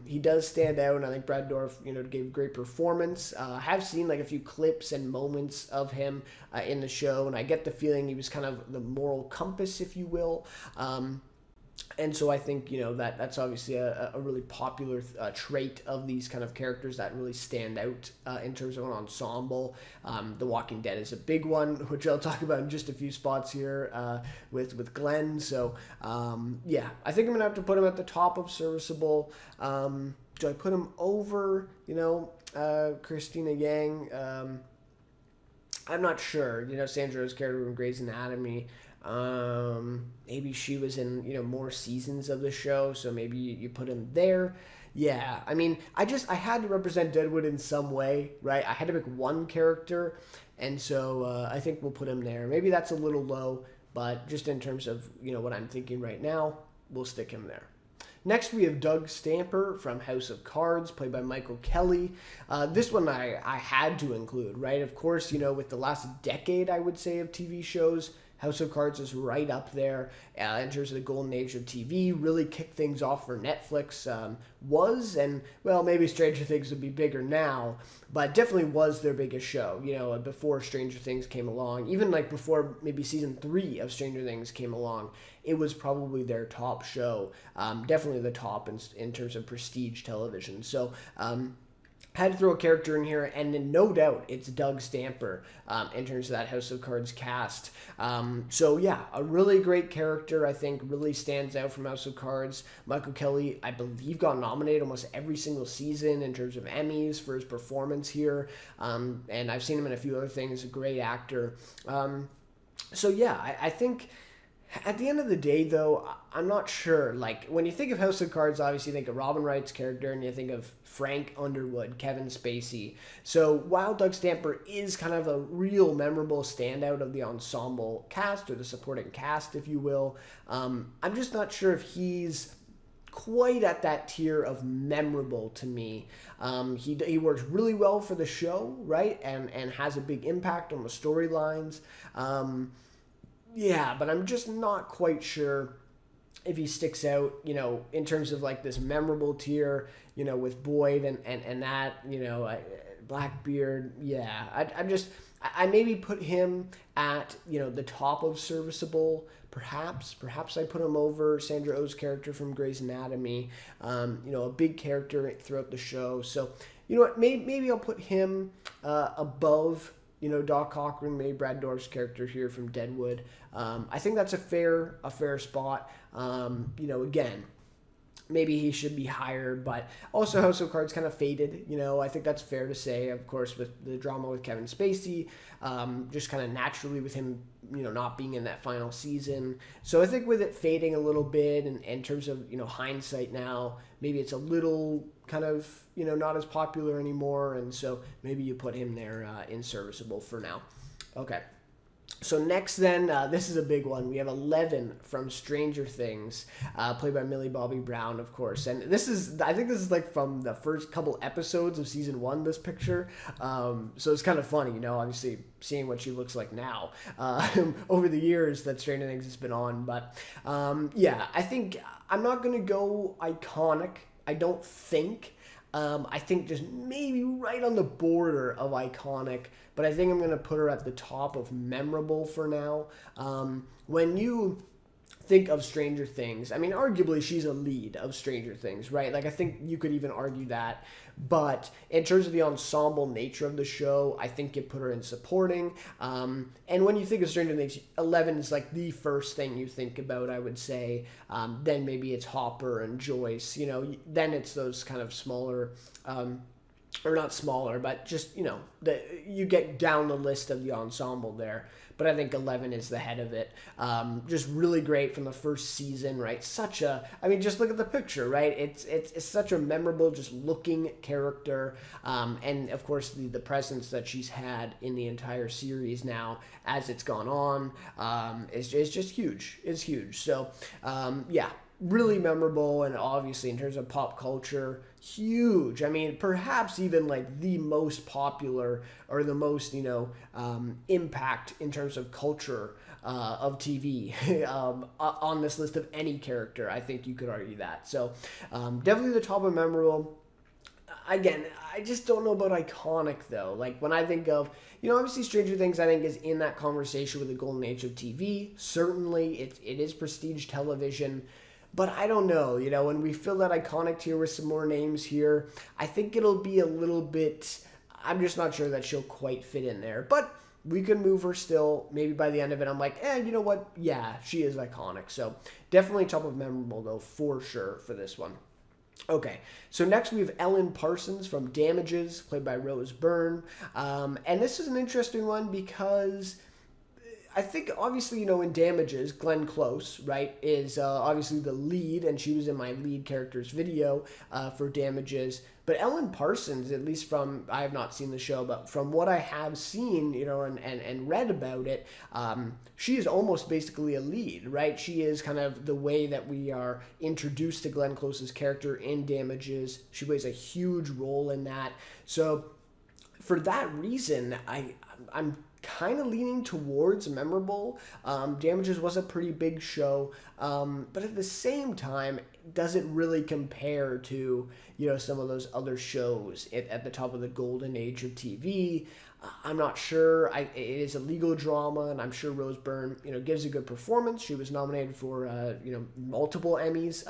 He does stand out, and I think Brad Dourif, gave a great performance. I have seen like a few clips and moments of him in the show, and I get the feeling he was kind of the moral compass, if you will. And so I think, that's obviously a really popular trait of these kind of characters that really stand out in terms of an ensemble. The Walking Dead is a big one, which I'll talk about in just a few spots here with Glenn. So, yeah, I think I'm going to have to put him at the top of serviceable. Do I put him over, Christina Yang? I'm not sure. Sandra O's character from Grey's Anatomy. Maybe she was in, more seasons of the show, so maybe you put him there. Yeah, I mean, I had to represent Deadwood in some way, right? I had to pick one character, and so I think we'll put him there. Maybe that's a little low, but just in terms of, what I'm thinking right now, we'll stick him there. Next, we have Doug Stamper from House of Cards, played by Michael Kelly. This one I had to include, right? Of course, with the last decade, I would say, of TV shows, House of Cards is right up there in terms of the golden age of TV. Really kicked things off for Netflix. Maybe Stranger Things would be bigger now, but definitely was their biggest show, before Stranger Things came along. Even like before maybe season 3 of Stranger Things came along, it was probably their top show. Definitely the top in terms of prestige television. So, had to throw a character in here, and then no doubt it's Doug Stamper in terms of that House of Cards cast. So yeah, a really great character, I think, really stands out from House of Cards. Michael Kelly, I believe, got nominated almost every single season in terms of Emmys for his performance here, and I've seen him in a few other things, a great actor. So yeah, I think at the end of the day, though, I'm not sure. Like, when you think of House of Cards, obviously you think of Robin Wright's character, and you think of Frank Underwood, Kevin Spacey. So while Doug Stamper is kind of a real memorable standout of the ensemble cast, or the supporting cast, if you will, I'm just not sure if he's quite at that tier of memorable to me. He works really well for the show, right, and has a big impact on the storylines. Yeah, but I'm just not quite sure if he sticks out, in terms of like this memorable tier, with Boyd and that, Blackbeard. Yeah, I maybe put him at, the top of serviceable. Perhaps I put him over Sandra O's character from Grey's Anatomy. A big character throughout the show. So, maybe I'll put him above, Doc Cochran, maybe Brad Dourif's character here from Deadwood. I think that's a fair spot. Again, maybe he should be higher, but also House of Cards kind of faded. I think that's fair to say, of course, with the drama with Kevin Spacey, just kind of naturally with him, not being in that final season. So I think with it fading a little bit, and in terms of, hindsight now, maybe it's a little kind of, not as popular anymore. And so maybe you put him there in serviceable for now. Okay. So next, then, this is a big one. We have 11 from Stranger Things, played by Millie Bobby Brown, of course. And I think this is like from the first couple episodes of season 1. This picture, so it's kind of funny, obviously seeing what she looks like now over the years that Stranger Things has been on. But yeah, I think I'm not gonna go iconic. I don't think. I think just maybe right on the border of iconic, but I think I'm going to put her at the top of memorable for now. When you think of Stranger Things, I mean, arguably she's a lead of Stranger Things, right? Like, I think you could even argue that. But in terms of the ensemble nature of the show, I think you put her in supporting. And when you think of Stranger Things, 11 is like the first thing you think about, I would say. Then maybe it's Hopper and Joyce, then it's those kind of smaller, or not smaller, but just, you get down the list of the ensemble there. But I think 11 is the head of it. Just really great from the first season, right? Just look at the picture, right? It's such a memorable, just looking character. And of course, the presence that she's had in the entire series now as it's gone on is just huge. It's huge. So, yeah. Really memorable, and obviously in terms of pop culture, huge. I mean, perhaps even like the most popular or the most, impact in terms of culture of TV on this list of any character. I think you could argue that. So definitely the top of memorable. Again, I just don't know about iconic, though. Like, when I think of, obviously Stranger Things, I think, is in that conversation with the golden age of TV. Certainly, it is prestige television. But I don't know, when we fill that iconic tier with some more names here, I think it'll be a little bit, I'm just not sure that she'll quite fit in there. But we can move her still. Maybe by the end of it, I'm like, you know what? Yeah, she is iconic. So definitely top of memorable, though, for sure for this one. Okay, so next we have Ellen Parsons from Damages, played by Rose Byrne. And this is an interesting one because I think, obviously, in Damages, Glenn Close, right, is obviously the lead, and she was in my lead characters video for Damages. But Ellen Parsons, at least I have not seen the show, but from what I have seen, and read about it, she is almost basically a lead, right? She is kind of the way that we are introduced to Glenn Close's character in Damages. She plays a huge role in that. So for that reason, I'm kind of leaning towards memorable. Damages was a pretty big show, but at the same time, does it really compare to some of those other shows at the top of the golden age of TV? I'm not sure. It is a legal drama, and I'm sure Rose Byrne gives a good performance. She was nominated for multiple Emmys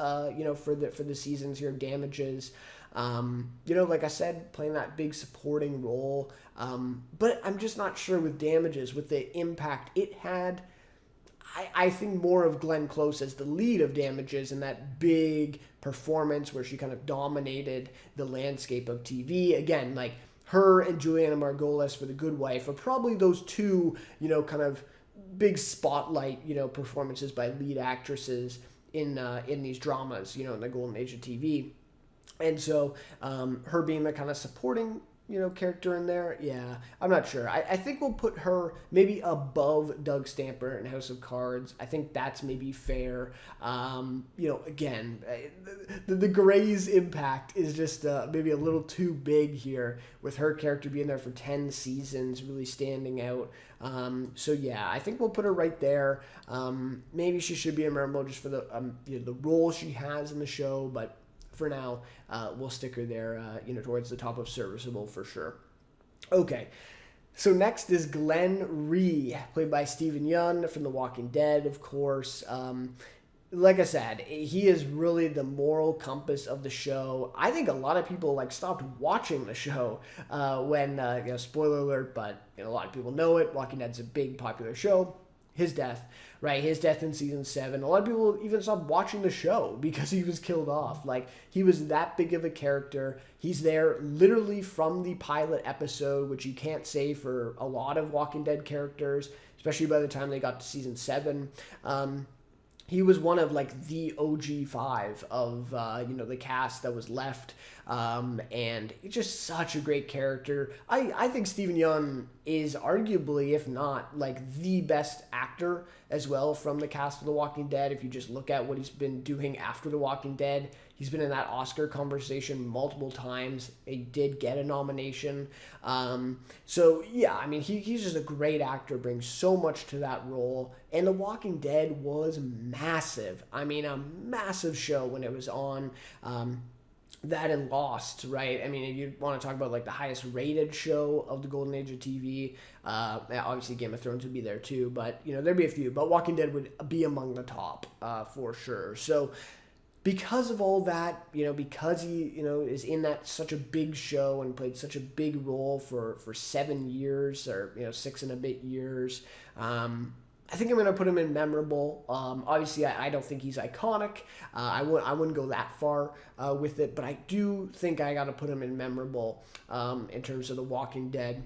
for the seasons here of Damages. Like I said, playing that big supporting role. But I'm just not sure with Damages, with the impact it had. I think more of Glenn Close as the lead of Damages and that big performance where she kind of dominated the landscape of TV. Again, like her and Juliana Margolis for The Good Wife are probably those two, kind of big spotlight, performances by lead actresses in these dramas, in the golden age of TV. And so her being the kind of supporting, character in there, yeah, I'm not sure. I think we'll put her maybe above Doug Stamper in House of Cards. I think that's maybe fair. Again, the Grey's impact is just maybe a little too big here with her character being there for 10 seasons, really standing out. So yeah, I think we'll put her right there. Maybe she should be memorable just for the role she has in the show, but for now, we'll stick her there, towards the top of serviceable for sure. Okay, so next is Glenn Rhee, played by Stephen Yeun from The Walking Dead, of course. Like I said, he is really the moral compass of the show. I think a lot of people stopped watching the show when, spoiler alert, but a lot of people know it. Walking Dead's a big popular show. His death, right? His death in season 7. A lot of people even stopped watching the show because he was killed off. He was that big of a character. He's there literally from the pilot episode, which you can't say for a lot of Walking Dead characters, especially by the time they got to season 7. he was one of like the OG 5 of the cast that was left, and just such a great character. I think Stephen Yeun is arguably, if not like the best actor as well from the cast of The Walking Dead. If you just look at what he's been doing after The Walking Dead, he's been in that Oscar conversation multiple times. He did get a nomination. So yeah, I mean, he's just a great actor, brings so much to that role. And The Walking Dead was massive. I mean, a massive show when it was on. That and Lost, right? I mean, if you want to talk about like the highest rated show of the golden age of TV, obviously Game of Thrones would be there too, but there'd be a few. But Walking Dead would be among the top for sure. So because of all that, because he, is in that such a big show and played such a big role for 7 years or 6 and a bit years, I think I'm going to put him in memorable. Obviously, I don't think he's iconic. I wouldn't go that far with it, but I do think I got to put him in memorable in terms of The Walking Dead.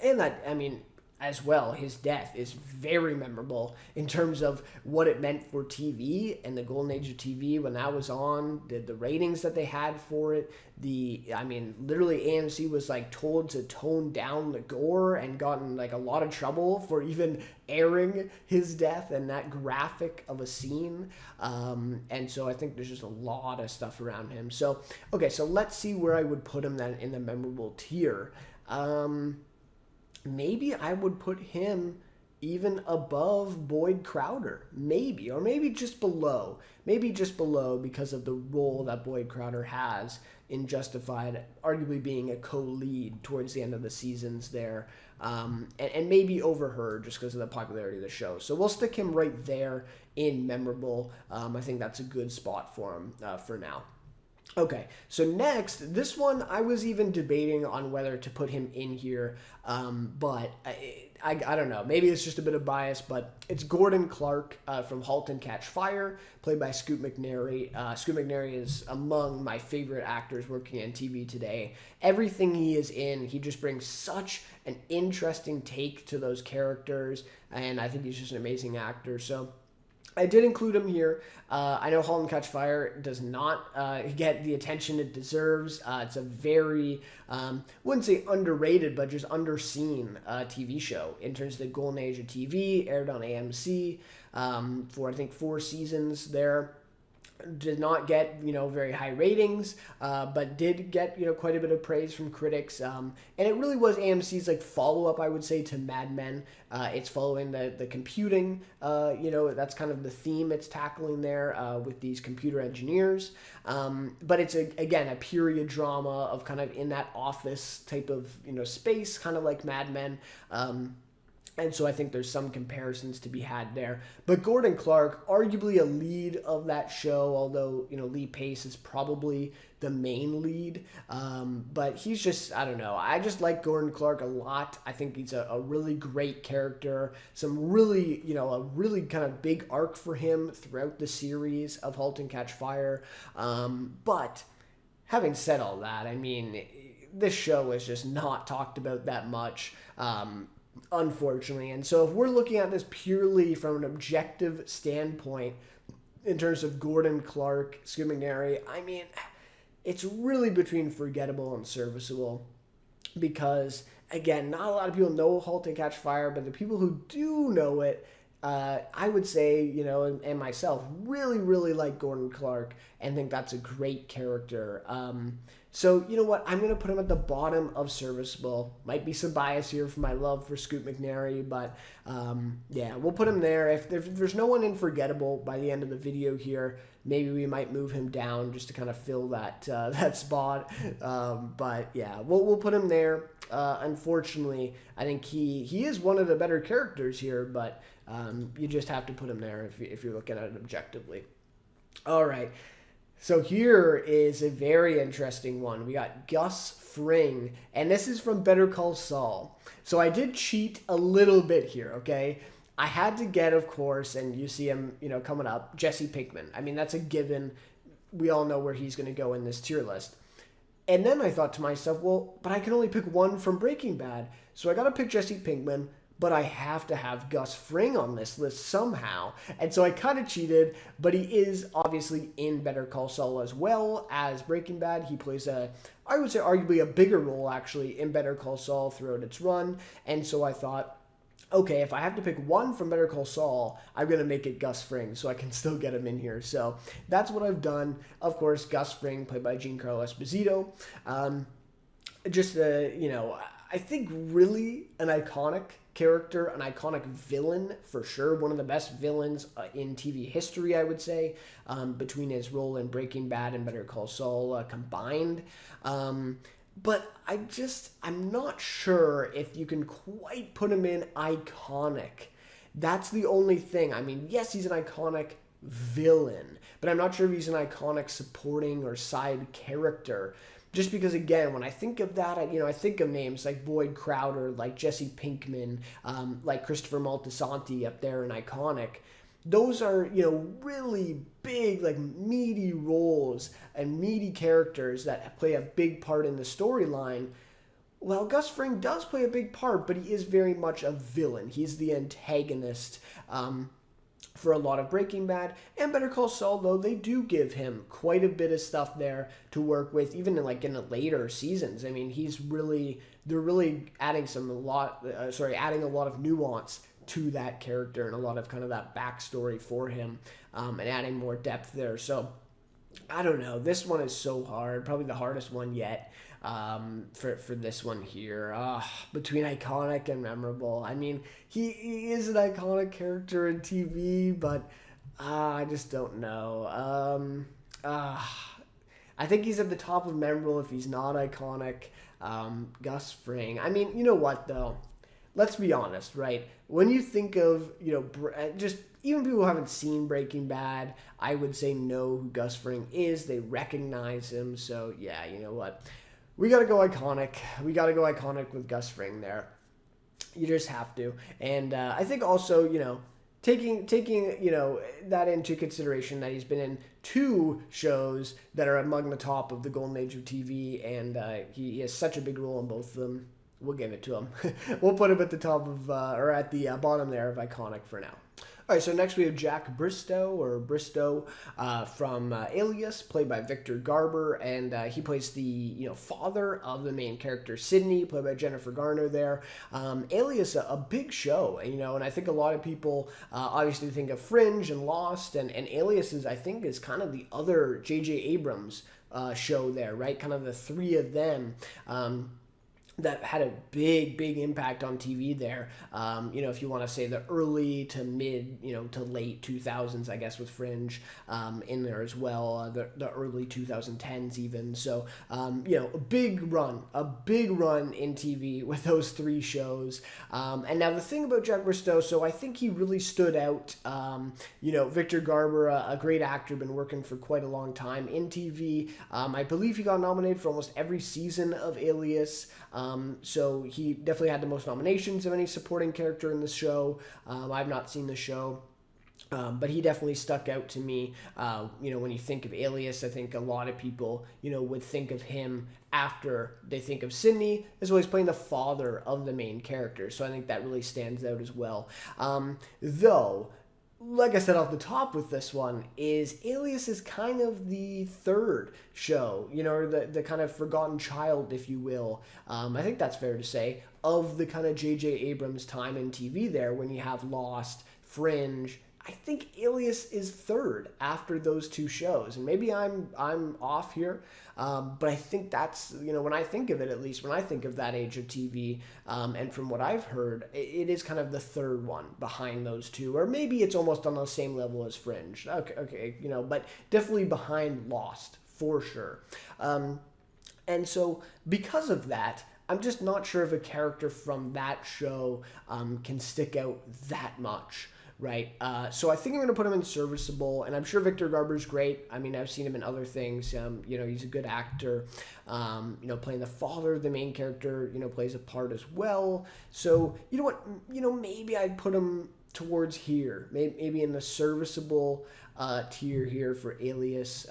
And that, I mean, as well, his death is very memorable in terms of what it meant for TV and the golden age of TV when that was on, the ratings that they had for it. Literally AMC was like told to tone down the gore and gotten like a lot of trouble for even airing his death and that graphic of a scene. And so I think there's just a lot of stuff around him. So, okay, so let's see where I would put him then in the memorable tier. Maybe I would put him even above Boyd Crowder, maybe, or maybe just below because of the role that Boyd Crowder has in Justified, arguably being a co-lead towards the end of the seasons there, and maybe over her just because of the popularity of the show. So we'll stick him right there in memorable. I think that's a good spot for him for now. Okay, so next, this one I was even debating on whether to put him in here, but I don't know. Maybe it's just a bit of bias, but it's Gordon Clark from *Halt and Catch Fire*, played by Scoot McNairy. Scoot McNairy is among my favorite actors working in TV today. Everything he is in, he just brings such an interesting take to those characters, and I think he's just an amazing actor. So I did include him here. I know *Halt and Catch Fire* does not get the attention it deserves. It's a very, wouldn't say underrated, but just underseen TV show in terms of the golden age of TV. Aired on AMC for I think 4 seasons there. Did not get very high ratings, but did get quite a bit of praise from critics, and it really was AMC's like follow-up, I would say, to Mad Men. It's following the computing, that's kind of the theme it's tackling there with these computer engineers, but it's again a period drama of kind of in that office type of space, kind of like Mad Men. And so I think there's some comparisons to be had there. But Gordon Clark, arguably a lead of that show, although, Lee Pace is probably the main lead. But he's just, I don't know. I just like Gordon Clark a lot. I think he's a really great character. Some really, a really kind of big arc for him throughout the series of *Halt and Catch Fire*. But having said all that, I mean, this show is just not talked about that much. Unfortunately. And so if we're looking at this purely from an objective standpoint in terms of Gordon Clark, Scoot McNairy, I mean, it's really between forgettable and serviceable because, again, not a lot of people know *Halt and Catch Fire*, but the people who do know it, I would say, and myself, really, really like Gordon Clark and think that's a great character. So, you know what? I'm going to put him at the bottom of serviceable. Might be some bias here for my love for Scoot McNairy, but yeah, we'll put him there. If there's no one in forgettable by the end of the video here, maybe we might move him down just to kind of fill that that spot. But yeah, we'll put him there. Unfortunately, I think he is one of the better characters here, but you just have to put him there if you're looking at it objectively. All right. So here is a very interesting one. We got Gus Fring, and this is from Better Call Saul. So I did cheat a little bit here, okay? I had to get, of course, and you see him, coming up, Jesse Pinkman. I mean, that's a given. We all know where he's going to go in this tier list. And then I thought to myself, well, but I can only pick one from Breaking Bad. So I got to pick Jesse Pinkman, but I have to have Gus Fring on this list somehow. And so I kind of cheated, but he is obviously in Better Call Saul as well as Breaking Bad. He plays I would say arguably a bigger role actually in Better Call Saul throughout its run. And so I thought, okay, if I have to pick one from Better Call Saul, I'm going to make it Gus Fring so I can still get him in here. So that's what I've done. Of course, Gus Fring, played by Giancarlo Esposito. I think really an iconic character, an iconic villain for sure. One of the best villains in TV history, I would say, between his role in Breaking Bad and Better Call Saul combined. But I'm not sure if you can quite put him in iconic. That's the only thing. I mean, yes, he's an iconic villain, but I'm not sure if he's an iconic supporting or side character. Just because, again, when I think of that, I think of names like Boyd Crowder, like Jesse Pinkman, like Christopher Moltisanti up there in iconic. Those are, really big, like, meaty roles and meaty characters that play a big part in the storyline. Well, Gus Fring does play a big part, but he is very much a villain. He's the antagonist for a lot of Breaking Bad. And Better Call Saul, though, they do give him quite a bit of stuff there to work with, even in the later seasons. I mean, they're really adding adding a lot of nuance to that character and a lot of kind of that backstory for him, and adding more depth there. So I don't know. This one is so hard, probably the hardest one yet for this one here. Between iconic and memorable. I mean, he is an iconic character in TV, but I just don't know. I think he's at the top of memorable if he's not iconic. Gus Fring. I mean, you know what though? Let's be honest, right? When you think of, just even people who haven't seen Breaking Bad, I would say know who Gus Fring is. They recognize him. So, yeah, you know what? We got to go iconic. We got to go iconic with Gus Fring there. You just have to. And I think also, taking that into consideration that he's been in 2 shows that are among the top of the golden age of TV, and he has such a big role in both of them. We'll give it to him. We'll put him at the top of, or at the bottom there of iconic for now. All right, so next we have Jack Bristow from Alias, played by Victor Garber, and he plays the father of the main character Sydney, played by Jennifer Garner there. Alias, a big show, and I think a lot of people obviously think of Fringe and Lost, and Alias is kind of the other J.J. Abrams show there, right? Kind of the 3 of them. That had a big impact on TV there. If you want to say the early to mid, to late 2000s, I guess, with Fringe in there as well, the early 2010s even. So, a big run in TV with those 3 shows. And now the thing about Jack Bristow, so I think he really stood out. Victor Garber, a great actor, been working for quite a long time in TV. I believe he got nominated for almost every season of Alias. So he definitely had the most nominations of any supporting character in the show. I've not seen the show. But he definitely stuck out to me. When you think of Alias, I think a lot of people, would think of him after they think of Sydney, as well as playing the father of the main character. So I think that really stands out as well. Though, like I said off the top with this one, is Alias is kind of the 3rd show, or the kind of forgotten child, if you will. I think that's fair to say, of the kind of J.J. Abrams time in TV there, when you have Lost, Fringe. I think Alias is 3rd after those 2 shows, and maybe I'm off here, but I think that's, when I think of it, at least when I think of that age of TV, and from what I've heard, it is kind of the 3rd one behind those 2, or maybe it's almost on the same level as Fringe. Okay, but definitely behind Lost for sure. And so because of that, I'm just not sure if a character from that show can stick out that much. Right, so I think I'm going to put him in serviceable, and I'm sure Victor Garber's great. I mean, I've seen him in other things. He's a good actor. Playing the father of the main character, plays a part as well. So, you know what, maybe I'd put him towards here, maybe in the serviceable tier here for Alias.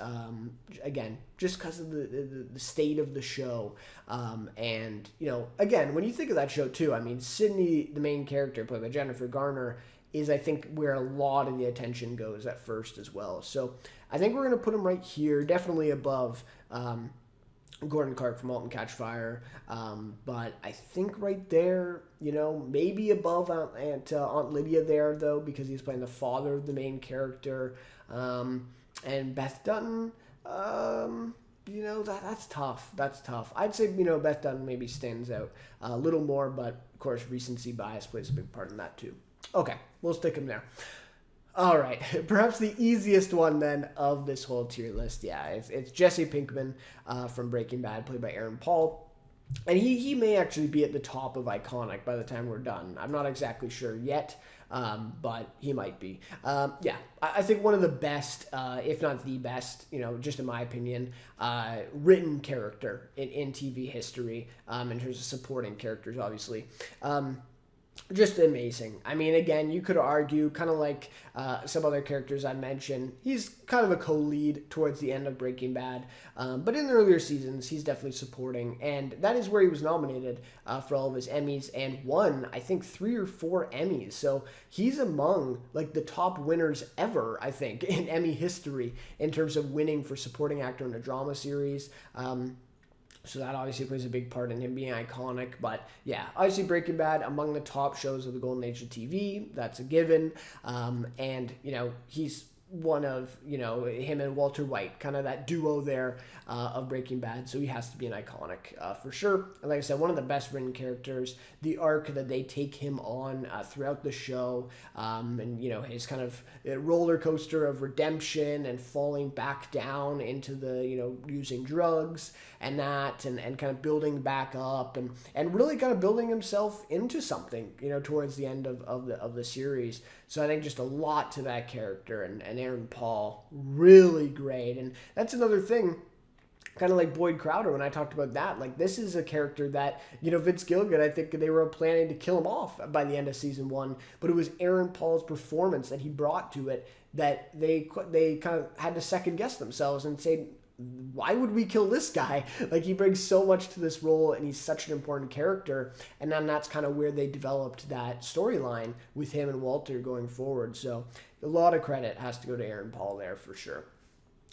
Again, just because of the state of the show. And, you know, again, when you think of that show too, I mean, Sydney, the main character played by Jennifer Garner, is I think where a lot of the attention goes at first as well. So I think we're going to put him right here, definitely above Gordon Clark from *Halt and Catch Fire*, but I think right there, you know, maybe above Aunt Lydia there, though, because he's playing the father of the main character, and Beth Dutton, you know, that's tough. That's tough. I'd say, you know, Beth Dutton maybe stands out a little more, but of course recency bias plays a big part in that too. Okay, we'll stick him there. All right, perhaps the easiest one then of this whole tier list, yeah, it's Jesse Pinkman from Breaking Bad, played by Aaron Paul. And he may actually be at the top of iconic by the time we're done. I'm not exactly sure yet, but he might be. Yeah, I think one of the best, if not the best, you know, just in my opinion, written character in TV history, in terms of supporting characters, obviously. Just amazing. I mean, again, you could argue, kind of like some other characters I mentioned, he's kind of a co-lead towards the end of Breaking Bad. But in the earlier seasons, he's definitely supporting. And that is where he was nominated for all of his Emmys and won, I think, 3 or 4 Emmys. So he's among, like, the top winners ever, I think, in Emmy history in terms of winning for supporting actor in a drama series. So that obviously plays a big part in him being iconic. But yeah, obviously Breaking Bad, among the top shows of the golden age of TV. That's a given. And, you know, he's one of, you know, him and Walter White, kind of that duo there of Breaking Bad. So he has to be an iconic for sure. And like I said, one of the best written characters, the arc that they take him on throughout the show, and, you know, his kind of roller coaster of redemption and falling back down into the, you know, using drugs and that, and kind of building back up and really kind of building himself into something, you know, towards the end of the series. So I think just a lot to that character, and Aaron Paul, really great. And that's another thing, kind of like Boyd Crowder when I talked about that. Like, this is a character that, you know, Vince Gilligan, I think they were planning to kill him off by the end of season 1, but it was Aaron Paul's performance that he brought to it that they kind of had to second guess themselves and say, why would we kill this guy? Like, he brings so much to this role, and he's such an important character. And then that's kind of where they developed that storyline with him and Walter going forward. So a lot of credit has to go to Aaron Paul there for sure.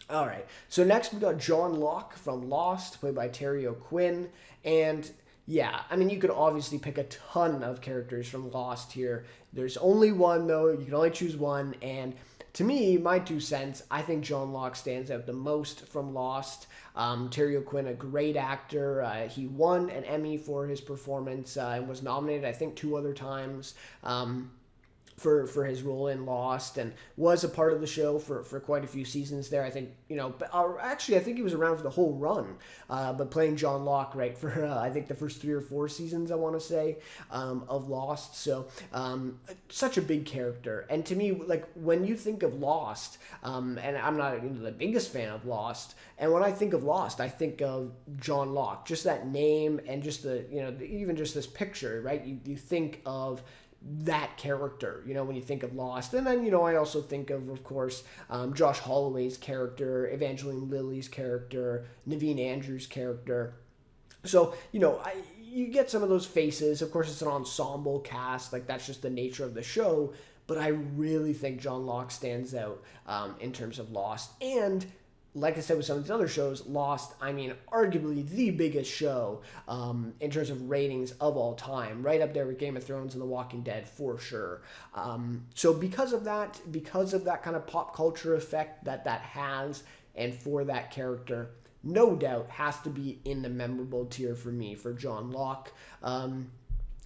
All right, so next we got John Locke from Lost, played by Terry O'Quinn. And yeah, I mean, you could obviously pick a ton of characters from Lost here. There's only one, though. You can only choose one. And to me, my 2 cents, I think John Locke stands out the most from Lost. Terry O'Quinn, a great actor. He won an Emmy for his performance and was nominated, I think, 2 other times for his role in Lost, and was a part of the show for quite a few seasons there. I think, you know, actually, I think he was around for the whole run, but playing John Locke, right, for I think the first 3 or 4 seasons, I want to say, of Lost. So such a big character. And to me, like, when you think of Lost, and I'm not, you know, the biggest fan of Lost, and when I think of Lost, I think of John Locke, just that name and just the, you know, even just this picture, right? You think of that character, you know, when you think of Lost. And then, you know, I also think of course, Josh Holloway's character, Evangeline Lilly's character, Naveen Andrews' character. So, you know, you get some of those faces. Of course, it's an ensemble cast. Like, that's just the nature of the show. But I really think John Locke stands out in terms of Lost. And like I said with some of these other shows, Lost, I mean, arguably the biggest show in terms of ratings of all time. Right up there with Game of Thrones and The Walking Dead, for sure. So because of that kind of pop culture effect that has, and for that character, no doubt has to be in the memorable tier for me, for John Locke.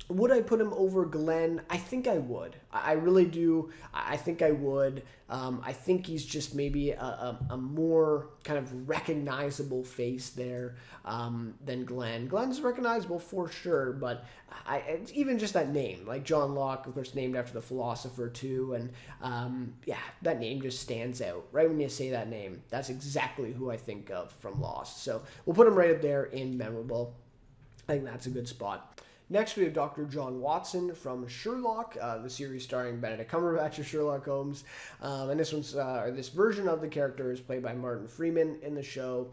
Would I put him over Glenn? I think I would. I really do. I think I would. I think he's just maybe a more kind of recognizable face there than Glenn. Glenn's recognizable for sure, but it's even just that name, like John Locke, of course, named after the philosopher too, and yeah, that name just stands out. Right when you say that name, that's exactly who I think of from Lost. So we'll put him right up there in memorable. I think that's a good spot. Next, we have Dr. John Watson from Sherlock, the series starring Benedict Cumberbatch as Sherlock Holmes. And this version of the character is played by Martin Freeman in the show.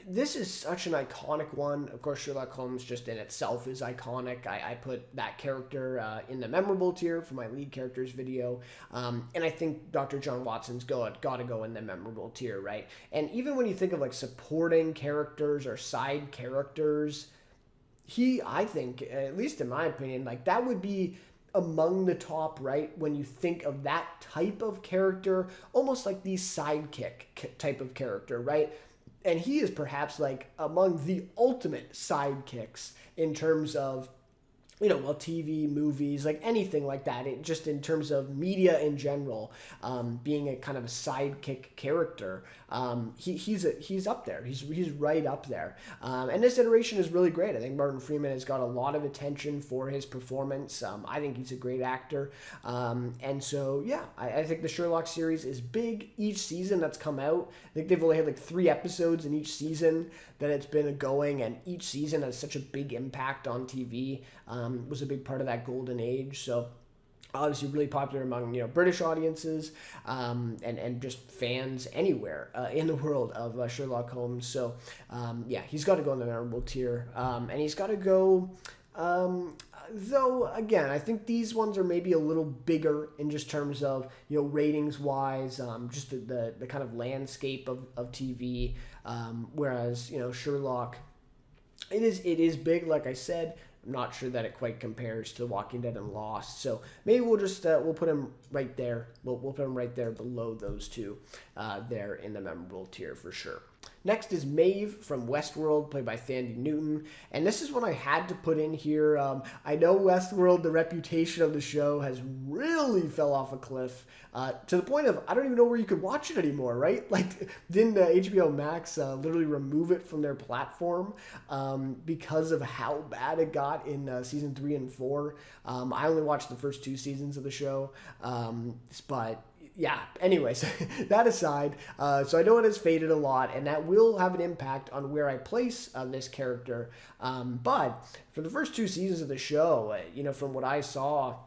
This is such an iconic one. Of course, Sherlock Holmes just in itself is iconic. I put that character in the memorable tier for my lead characters video. And I think Dr. John Watson's got to go in the memorable tier, right? And even when you think of like supporting characters or side characters, I think, at least in my opinion, like that would be among the top, right? When you think of that type of character, almost like the sidekick type of character, right? And he is perhaps like among the ultimate sidekicks in terms of, TV, movies, like anything like that. Just in terms of media in general, being a kind of a sidekick character, he's up there. He's right up there. And this iteration is really great. I think Martin Freeman has got a lot of attention for his performance. I think he's a great actor. And so, yeah, I think the Sherlock series is big. Each season that's come out, I think they've only had like 3 episodes in each season that it's been going, and each season has such a big impact on TV. Was a big part of that golden age. So obviously really popular among British audiences and just fans anywhere in the world of Sherlock Holmes. So he's got to go in the memorable tier, and he's got to go. Though again, I think these ones are maybe a little bigger in just terms of ratings wise, just the kind of landscape of TV. Whereas Sherlock, it is big, like I said. I'm not sure that it quite compares to Walking Dead and Lost, so maybe we'll just we'll put him right there. We'll put him right there below those two, there in the memorable tier for sure. Next is Maeve from Westworld, played by Thandie Newton. And this is one I had to put in here. I know Westworld, the reputation of the show has really fell off a cliff to the point of I don't even know where you could watch it anymore, right? Like, didn't HBO Max literally remove it from their platform because of how bad it got in season 3 and 4? I only watched the first 2 seasons of the show, but yeah, anyways, that aside, so I know it has faded a lot, and that will have an impact on where I place this character. But for the first 2 seasons of the show, from what I saw,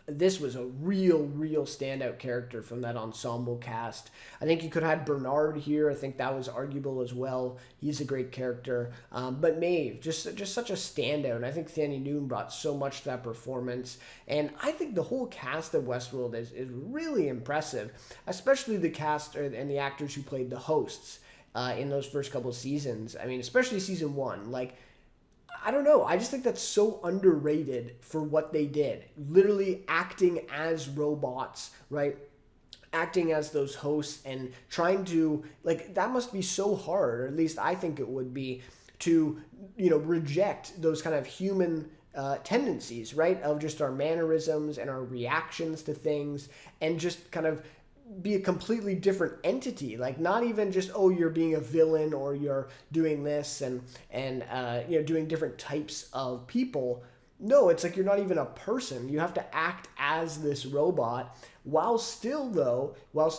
this was a real standout character from that ensemble cast. I think you could have had Bernard here. I think that was arguable as well. He's a great character. But Maeve, just such a standout. And I think Thandie Newton brought so much to that performance. And I think the whole cast of Westworld is really impressive, especially the cast and the actors who played the hosts in those first couple of seasons. I mean, especially season 1. Like, I don't know. I just think that's so underrated for what they did. Literally acting as robots, right? Acting as those hosts and trying to, like, that must be so hard, or at least I think it would be, to, reject those kind of human tendencies, right? Of just our mannerisms and our reactions to things, and just kind of be a completely different entity. Like, not even just, oh, you're being a villain or you're doing this and doing different types of people. No, it's like you're not even a person. You have to act as this robot while still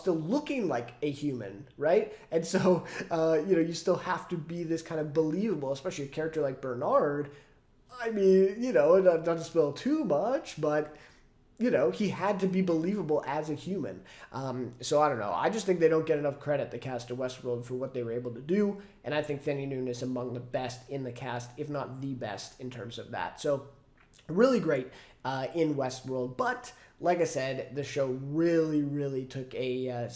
looking like a human, right? And so you still have to be this kind of believable, especially a character like Bernard. I mean, not to spill too much, but he had to be believable as a human. So I don't know. I just think they don't get enough credit, the cast of Westworld, for what they were able to do. And I think Thandie Newton is among the best in the cast, if not the best in terms of that. So really great in Westworld. But like I said, the show really took a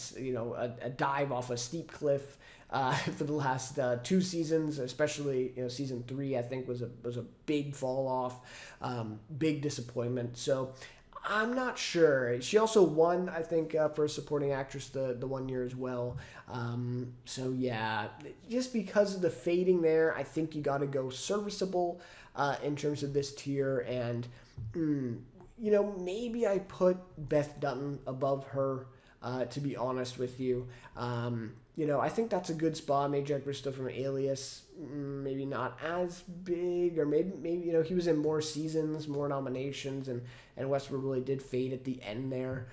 dive off a steep cliff for the last 2 seasons, especially season 3. I think was a big fall off, big disappointment. So I'm not sure. She also won, I think, for supporting actress the 1 year as well. So yeah, just because of the fading there, I think you got to go serviceable in terms of this tier. And maybe I put Beth Dutton above her, to be honest with you. I think that's a good spot. Major Bristow from Alias, maybe not as big, or maybe he was in more seasons, more nominations, and Westworld really did fade at the end there.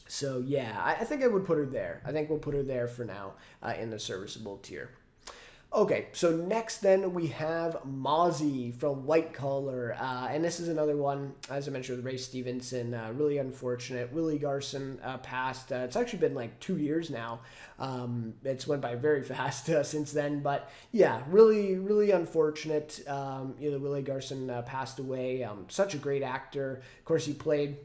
So yeah, I think I would put her there. I think we'll put her there for now in the serviceable tier. Okay, so next then we have Mozzie from White Collar, and this is another one, as I mentioned, with Ray Stevenson. Really unfortunate. Willie Garson passed. It's actually been like 2 years now. It's went by very fast since then, but yeah, really, really unfortunate. Willie Garson passed away. Such a great actor. Of course, he played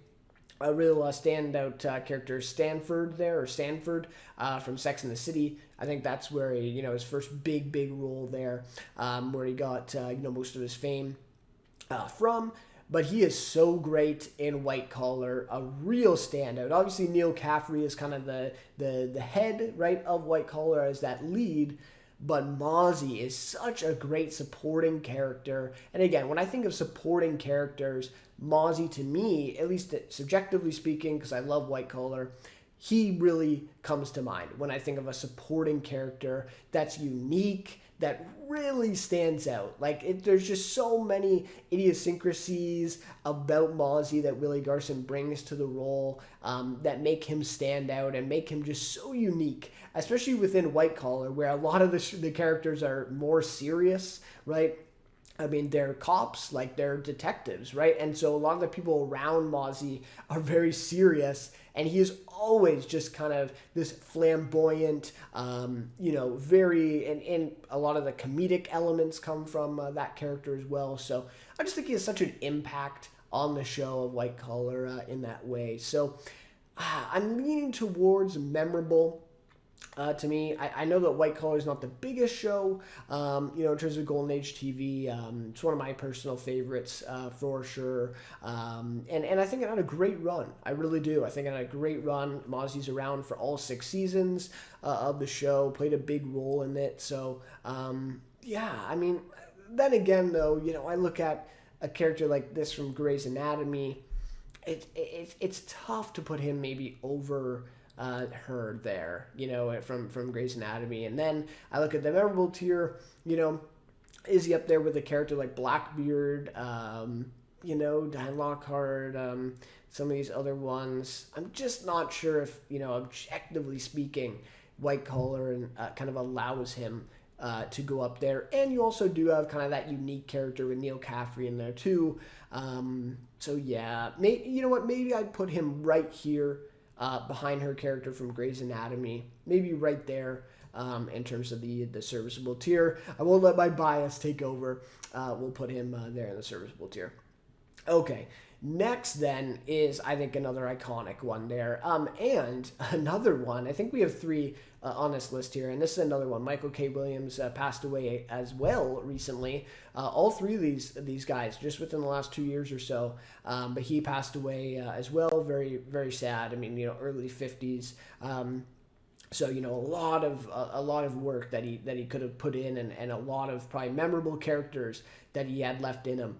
a real standout character, Stanford from Sex and the City. I think that's where he, his first big role there, where he got most of his fame from. But he is so great in White Collar, a real standout. Obviously, Neil Caffrey is kind of the head, right, of White Collar as that lead. But Mozzie is such a great supporting character. And again, when I think of supporting characters, Mozzie, to me, at least subjectively speaking, because I love White Collar, he really comes to mind when I think of a supporting character that's unique, that really stands out. There's just so many idiosyncrasies about Mozzie that Willie Garson brings to the role that make him stand out and make him just so unique, especially within White Collar, where a lot of the characters are more serious, right? I mean, they're cops, like they're detectives, right? And so a lot of the people around Mozzie are very serious, and he is always just kind of this flamboyant, very, and a lot of the comedic elements come from that character as well. So I just think he has such an impact on the show of White Collar in that way. So I'm leaning towards memorable. To me, I know that White Collar is not the biggest show, in terms of Golden Age TV. It's one of my personal favorites for sure. And I think it had a great run. I really do. I think it had a great run. Mozzie's around for all 6 seasons of the show, played a big role in it. So, I mean, then again, though, I look at a character like this from Grey's Anatomy. It's tough to put him maybe over her there, from Grey's Anatomy. And then I look at the memorable tier, is he up there with a character like Blackbeard, Diane Lockhart, some of these other ones? I'm just not sure if, objectively speaking, White Collar and kind of allows him to go up there. And you also do have kind of that unique character with Neil Caffrey in there too. So yeah, maybe I'd put him right here behind her character from Grey's Anatomy, maybe right there in terms of the serviceable tier. I won't let my bias take over. We'll put him there in the serviceable tier. Okay, next then is, I think, another iconic one there. And another one, I think we have 3 on this list here, and this is another one. Michael K. Williams passed away as well recently. All 3 of these guys, just within the last 2 years or so. But he passed away as well. Very, very sad. I mean, early 50s. So a lot of work that he could have put in, and a lot of probably memorable characters that he had left in him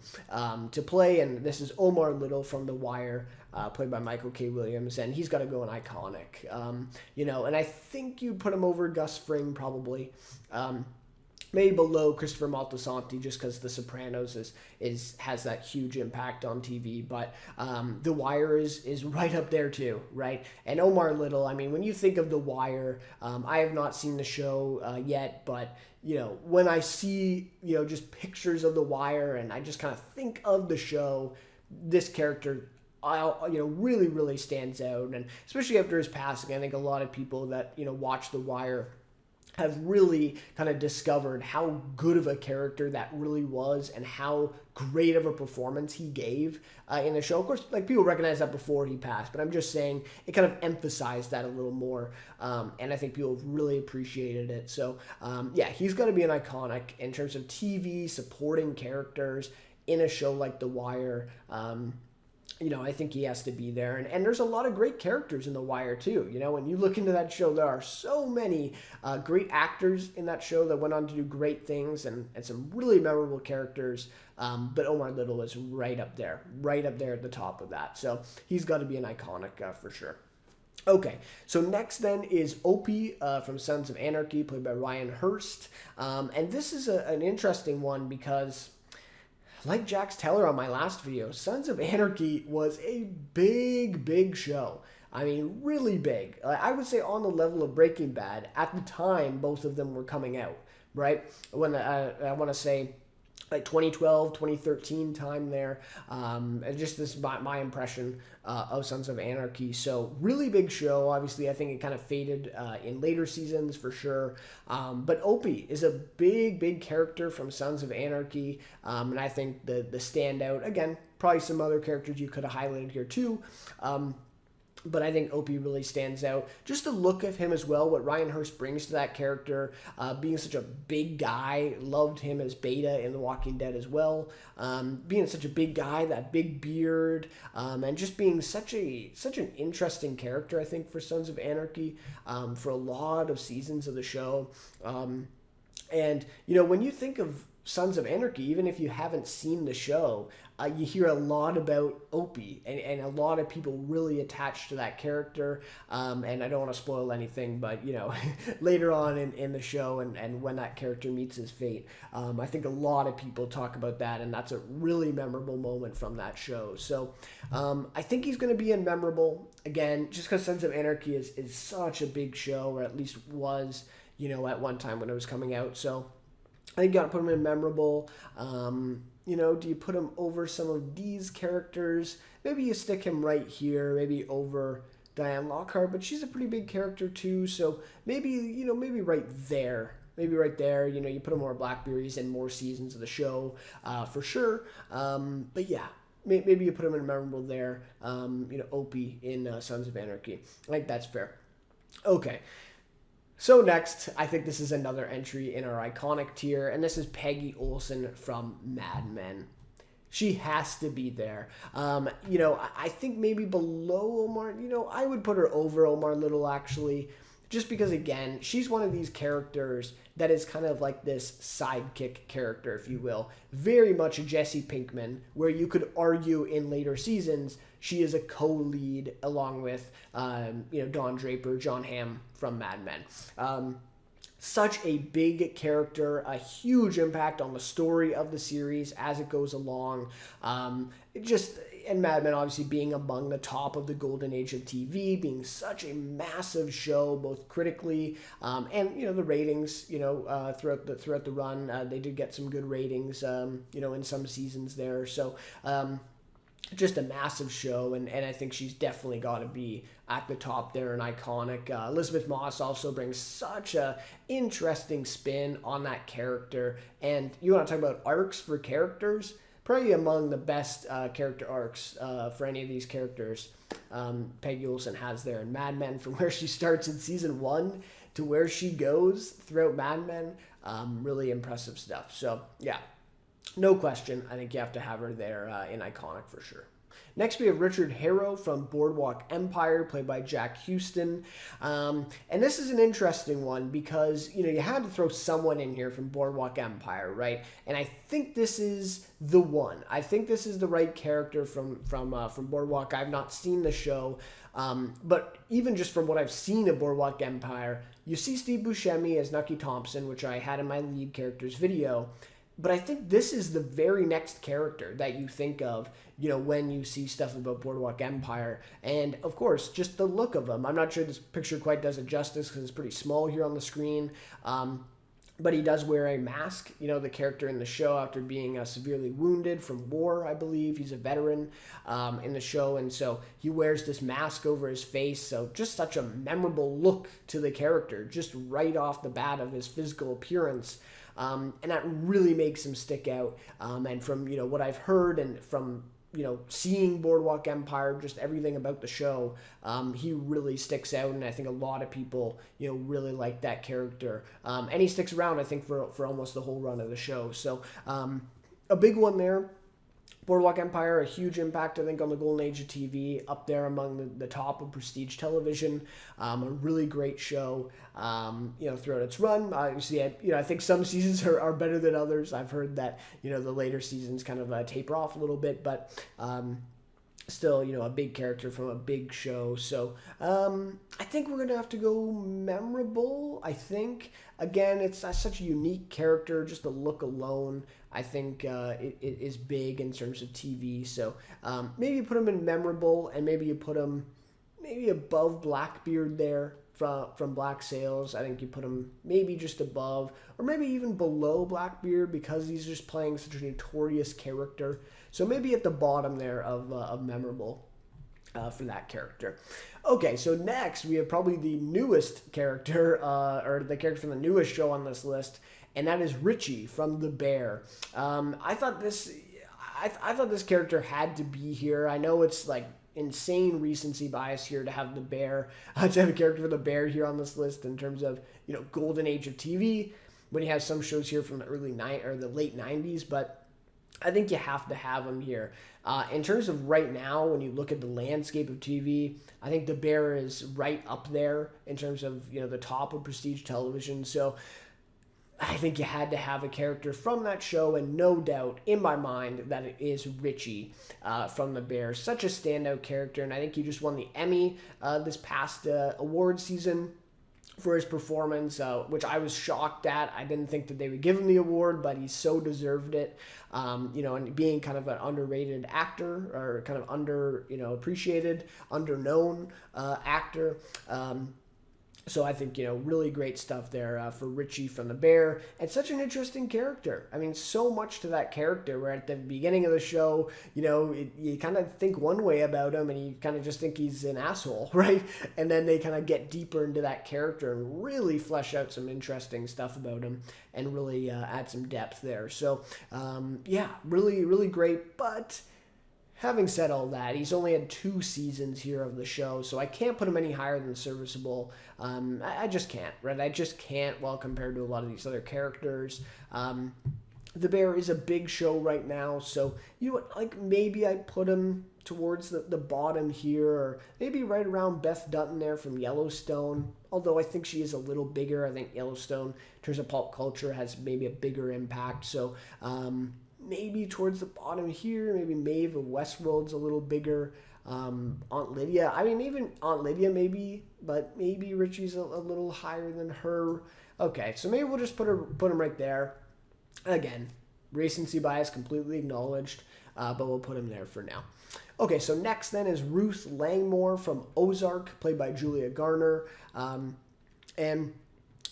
to play. And this is Omar Little from The Wire, played by Michael K. Williams, and he's got to go an iconic. And I think you put him over Gus Fring probably. Maybe below Christopher Moltisanti, just because The Sopranos has that huge impact on TV. But The Wire is right up there too, right? And Omar Little, I mean, when you think of The Wire, I have not seen the show yet, but when I see just pictures of The Wire and I just kind of think of the show, this character really, really stands out. And especially after his passing, I think a lot of people that watch The Wire have really kind of discovered how good of a character that really was and how great of a performance he gave in the show. Of course, people recognize that before he passed, but I'm just saying it kind of emphasized that a little more, and I think people really appreciated it. So, he's going to be an iconic in terms of TV supporting characters in a show like The Wire. I think he has to be there. And there's a lot of great characters in The Wire, too. When you look into that show, there are so many great actors in that show that went on to do great things and some really memorable characters. But Omar Little is right up there at the top of that. So he's got to be an iconic for sure. Okay, so next then is Opie from Sons of Anarchy, played by Ryan Hurst. And this is an interesting one because, like Jax Teller on my last video, Sons of Anarchy was a big show. I mean, really big. I would say on the level of Breaking Bad. At the time, both of them were coming out. right? When I want to say like 2012, 2013 time there. And just this my impression of Sons of Anarchy. So really big show. Obviously, I think it kind of faded in later seasons for sure. But Opie is a big character from Sons of Anarchy, and I think the standout again. Probably some other characters you could have highlighted here too. But I think Opie really stands out. Just the look of him as well, what Ryan Hurst brings to that character, being such a big guy, loved him as Beta in The Walking Dead as well. Being such a big guy, that big beard, and just being such an interesting character, I think, for Sons of Anarchy, for a lot of seasons of the show. And, when you think of Sons of Anarchy, even if you haven't seen the show, you hear a lot about Opie, and a lot of people really attached to that character. And I don't want to spoil anything, but later on in the show, and when that character meets his fate, I think a lot of people talk about that, and that's a really memorable moment from that show. So I think he's going to be memorable again, just because Sons of Anarchy is such a big show, or at least was, at one time when it was coming out. So I think you got to put him in memorable. Do you put him over some of these characters? Maybe you stick him right here, maybe over Diane Lockhart, but she's a pretty big character too. So maybe, maybe right there. Maybe right there, you put him more Blackberries and more seasons of the show, for sure. But yeah, maybe you put him in memorable there. Opie in Sons of Anarchy. I think that's fair. Okay. So next, I think this is another entry in our iconic tier, and this is Peggy Olson from Mad Men. She has to be there. I think maybe below Omar, I would put her over Omar Little, actually, just because, again, she's one of these characters that is kind of like this sidekick character, if you will. Very much a Jesse Pinkman, where you could argue in later seasons she is a co-lead along with, Don Draper, John Hamm from Mad Men. Such a big character, a huge impact on the story of the series as it goes along. And Mad Men obviously being among the top of the golden age of TV, being such a massive show, both critically and the ratings. Throughout the run, they did get some good ratings. In some seasons there. So. Just a massive show, and I think she's definitely got to be at the top there and iconic. Elizabeth Moss also brings such a interesting spin on that character, and you want to talk about arcs for characters? Probably among the best character arcs for any of these characters Peggy Olson has there in Mad Men, from where she starts in season 1 to where she goes throughout Mad Men. Really impressive stuff. So, yeah. No question, I think you have to have her there in iconic for sure. Next, we have Richard Harrow from Boardwalk Empire, played by Jack Houston. And this is an interesting one because, you had to throw someone in here from Boardwalk Empire, right? And I think this is the one. I think this is the right character from Boardwalk. I've not seen the show, but even just from what I've seen of Boardwalk Empire, you see Steve Buscemi as Nucky Thompson, which I had in my lead characters video. But I think this is the very next character that you think of, when you see stuff about Boardwalk Empire. And, of course, just the look of him. I'm not sure this picture quite does it justice because it's pretty small here on the screen. But he does wear a mask, the character in the show, after being severely wounded from war, I believe. He's a veteran in the show, and so he wears this mask over his face. So just such a memorable look to the character, just right off the bat of his physical appearance. And that really makes him stick out. And from, what I've heard and from, seeing Boardwalk Empire, just everything about the show, he really sticks out. And I think a lot of people, really like that character. And he sticks around, I think, for almost the whole run of the show. So a big one there. Boardwalk Empire, a huge impact, I think, on the golden age of TV, up there among the top of prestige television. A really great show, throughout its run. Obviously, I think some seasons are better than others. I've heard that, the later seasons kind of taper off a little bit, but still, a big character from a big show. So I think we're going to have to go memorable, I think. Again, it's such a unique character, just the look alone. I think it is big in terms of TV. So maybe you put him in memorable, and maybe you put him maybe above Blackbeard there. from Black Sails. I think you put him maybe just above or maybe even below Blackbeard because he's just playing such a notorious character. So maybe at the bottom there of memorable for that character. Okay, so next we have probably the newest character, or the character from the newest show on this list, and that is Richie from The Bear. I thought this character had to be here. I know it's like insane recency bias here to have The Bear, to have a character for The Bear here on this list in terms of, you know, golden age of TV, when you have some shows here from the the late 90s, but I think you have to have him here. In terms of right now, when you look at the landscape of TV, I think The Bear is right up there in terms of, you know, the top of prestige television. So I think you had to have a character from that show, and no doubt in my mind that it is Richie from The Bear. Such a standout character, and I think he just won the Emmy this past award season for his performance, which I was shocked at. I didn't think that they would give him the award, but he so deserved it. You know, and being kind of an underrated actor, or kind of appreciated, underknown actor. So I think, you know, really great stuff there for Richie from The Bear, and such an interesting character. I mean, so much to that character, where at the beginning of the show, you know, you kind of think one way about him and you kind of just think he's an asshole, right? And then they kind of get deeper into that character and really flesh out some interesting stuff about him and really add some depth there. So, yeah, really, really great. But having said all that, he's only had 2 seasons here of the show, so I can't put him any higher than serviceable. I just can't, right? I just can't, well, compared to a lot of these other characters. The Bear is a big show right now, so, you know what, like, maybe I put him towards the bottom here, or maybe right around Beth Dutton there from Yellowstone, although I think she is a little bigger. I think Yellowstone, in terms of pop culture, has maybe a bigger impact, so maybe towards the bottom here. Maybe Maeve of Westworld's a little bigger. Aunt Lydia, I mean, even Aunt Lydia maybe, but maybe Richie's a little higher than her. Okay, so maybe we'll just put him right there. Again, recency bias completely acknowledged, but we'll put him there for now. Okay, so next then is Ruth Langmore from Ozark, played by Julia Garner. And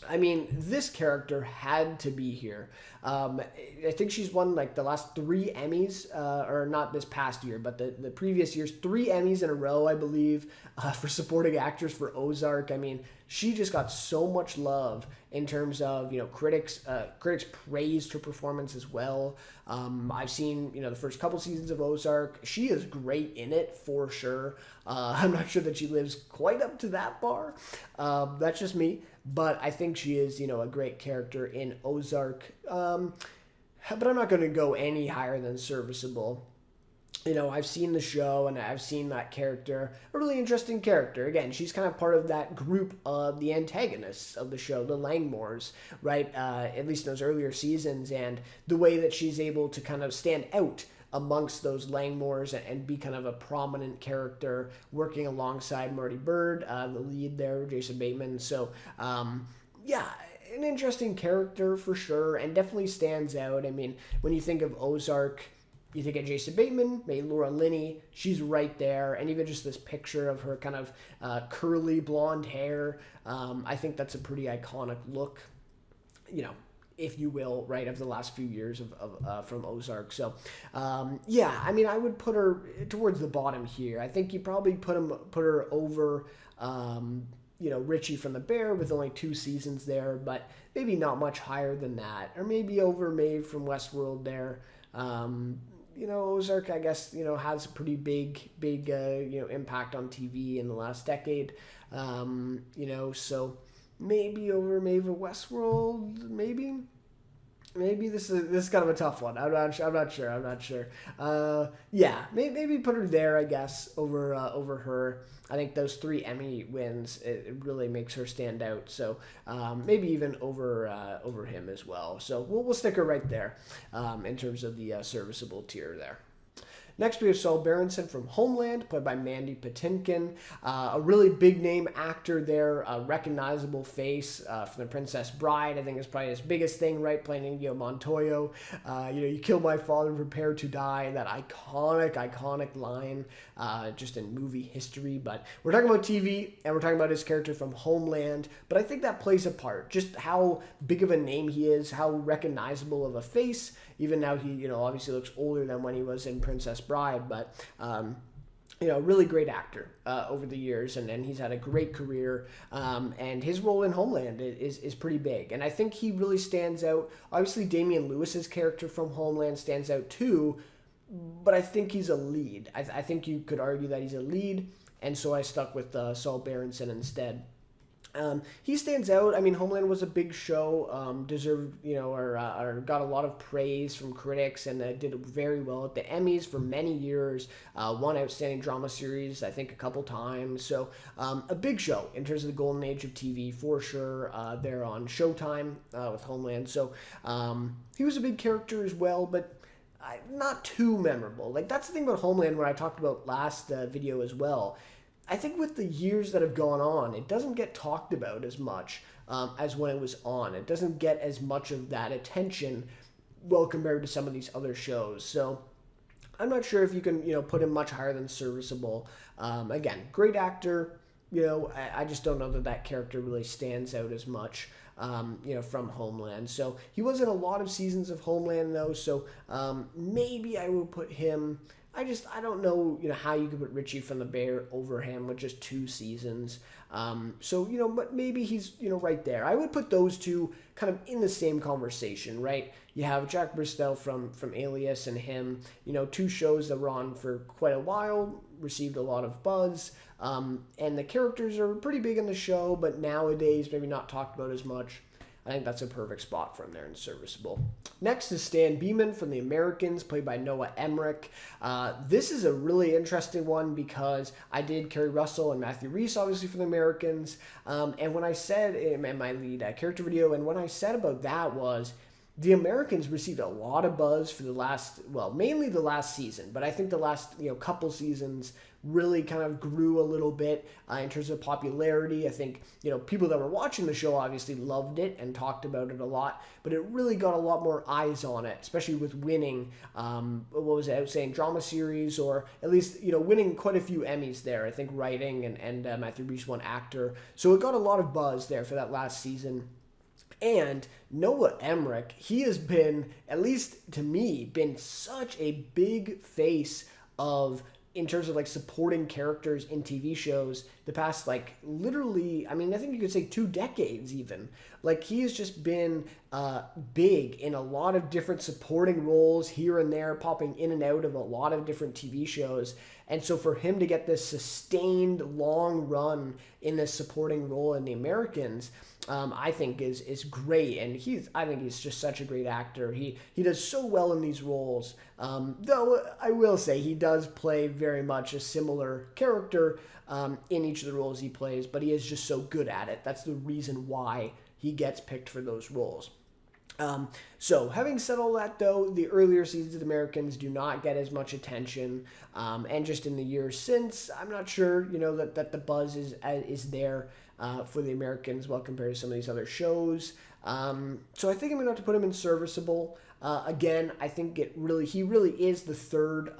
I mean, this character had to be here. I think she's won like the last 3 Emmys, or not this past year, but the previous years, 3 Emmys in a row, I believe, for supporting actress for Ozark. I mean, she just got so much love in terms of, you know, critics praised her performance as well. I've seen, you know, the first couple seasons of Ozark. She is great in it for sure. I'm not sure that she lives quite up to that bar. That's just me. But I think she is, you know, a great character in Ozark. But I'm not going to go any higher than serviceable. You know, I've seen the show and I've seen that character, a really interesting character. Again, she's kind of part of that group of the antagonists of the show, the Langmores, right? At least in those earlier seasons, and the way that she's able to kind of stand out amongst those Langmores and be kind of a prominent character, working alongside Marty Byrde, the lead there, Jason Bateman. So, yeah, an interesting character for sure, and definitely stands out. I mean, when you think of Ozark, you think of Jason Bateman, maybe Laura Linney, she's right there. And even just this picture of her kind of curly blonde hair, I think that's a pretty iconic look, you know, if you will, right, of the last few years from Ozark. So, yeah, I mean, I would put her towards the bottom here. I think you probably put her over, you know, Richie from The Bear with only 2 seasons there, but maybe not much higher than that. Or maybe over Maeve from Westworld there. You know, Ozark, I guess, you know, has a pretty big, you know, impact on TV in the last decade. You know, so maybe over Maeve of Westworld, maybe. Maybe this is kind of a tough one. I'm not sure. Yeah, maybe put her there, I guess, over her. I think those 3 Emmy wins, it really makes her stand out. So maybe even over him as well. So we'll stick her right there in terms of the serviceable tier there. Next, we have Saul Berenson from Homeland, played by Mandy Patinkin. A really big name actor there, a recognizable face from The Princess Bride. I think is probably his biggest thing, right? Playing Inigo Montoya. You kill my father, prepare to die. That iconic line just in movie history. But we're talking about TV, and we're talking about his character from Homeland. But I think that plays a part. Just how big of a name he is, how recognizable of a face. Even now he, obviously looks older than when he was in Princess Bride, but really great actor over the years, and he's had a great career. And his role in Homeland is pretty big, and I think he really stands out. Obviously, Damian Lewis's character from Homeland stands out too, but I think he's a lead. I think you could argue that he's a lead, and so I stuck with Saul Berenson instead. He stands out. I mean, Homeland was a big show, deserved, or got a lot of praise from critics, and did very well at the Emmys for many years. Won Outstanding Drama Series, I think, a couple times. So a big show in terms of the golden age of TV, for sure. There on Showtime with Homeland. So he was a big character as well, but not too memorable. Like, that's the thing about Homeland, where I talked about last video as well. I think with the years that have gone on, it doesn't get talked about as much as when it was on. It doesn't get as much of that attention, well, compared to some of these other shows. So I'm not sure if you can, put him much higher than serviceable. Again, great actor. I just don't know that character really stands out as much, from Homeland. So he was in a lot of seasons of Homeland, though. So maybe I will put him. I don't know, how you could put Richie from the Bear over him with just 2 seasons. But maybe he's, right there. I would put those two kind of in the same conversation, right? You have Jack Bristow from Alias and him, 2 shows that were on for quite a while, received a lot of buzz, and the characters are pretty big in the show, but nowadays maybe not talked about as much. I think that's a perfect spot for him there and serviceable. Next is Stan Beeman from The Americans, played by Noah Emmerich. This is a really interesting one because I did Kerry Russell and Matthew Rhys, obviously, for The Americans. And when I said in my lead character video, and what I said about that was, The Americans received a lot of buzz for mainly the last season, but I think the last couple seasons really kind of grew a little bit in terms of popularity. I think people that were watching the show obviously loved it and talked about it a lot, but it really got a lot more eyes on it, especially with winning drama series, or at least winning quite a few Emmys there. I think writing and Matthew Rhys won actor, so it got a lot of buzz there for that last season. And Noah Emmerich, he has been, at least to me, been such a big face in terms of supporting characters in TV shows the past literally, I think you could say 2 decades even. He has just been big in a lot of different supporting roles here and there, popping in and out of a lot of different TV shows. And so for him to get this sustained long run in this supporting role in The Americans, I think is great. And I think he's just such a great actor. He does so well in these roles. Though I will say he does play very much a similar character in each of the roles he plays, but he is just so good at it. That's the reason why he gets picked for those roles. So having said all that, though, the earlier seasons of The Americans do not get as much attention, and just in the years since, I'm not sure, that the buzz is there for The Americans, well, compared to some of these other shows. So I think I'm gonna have to put him in serviceable. Again, I think he really is the third,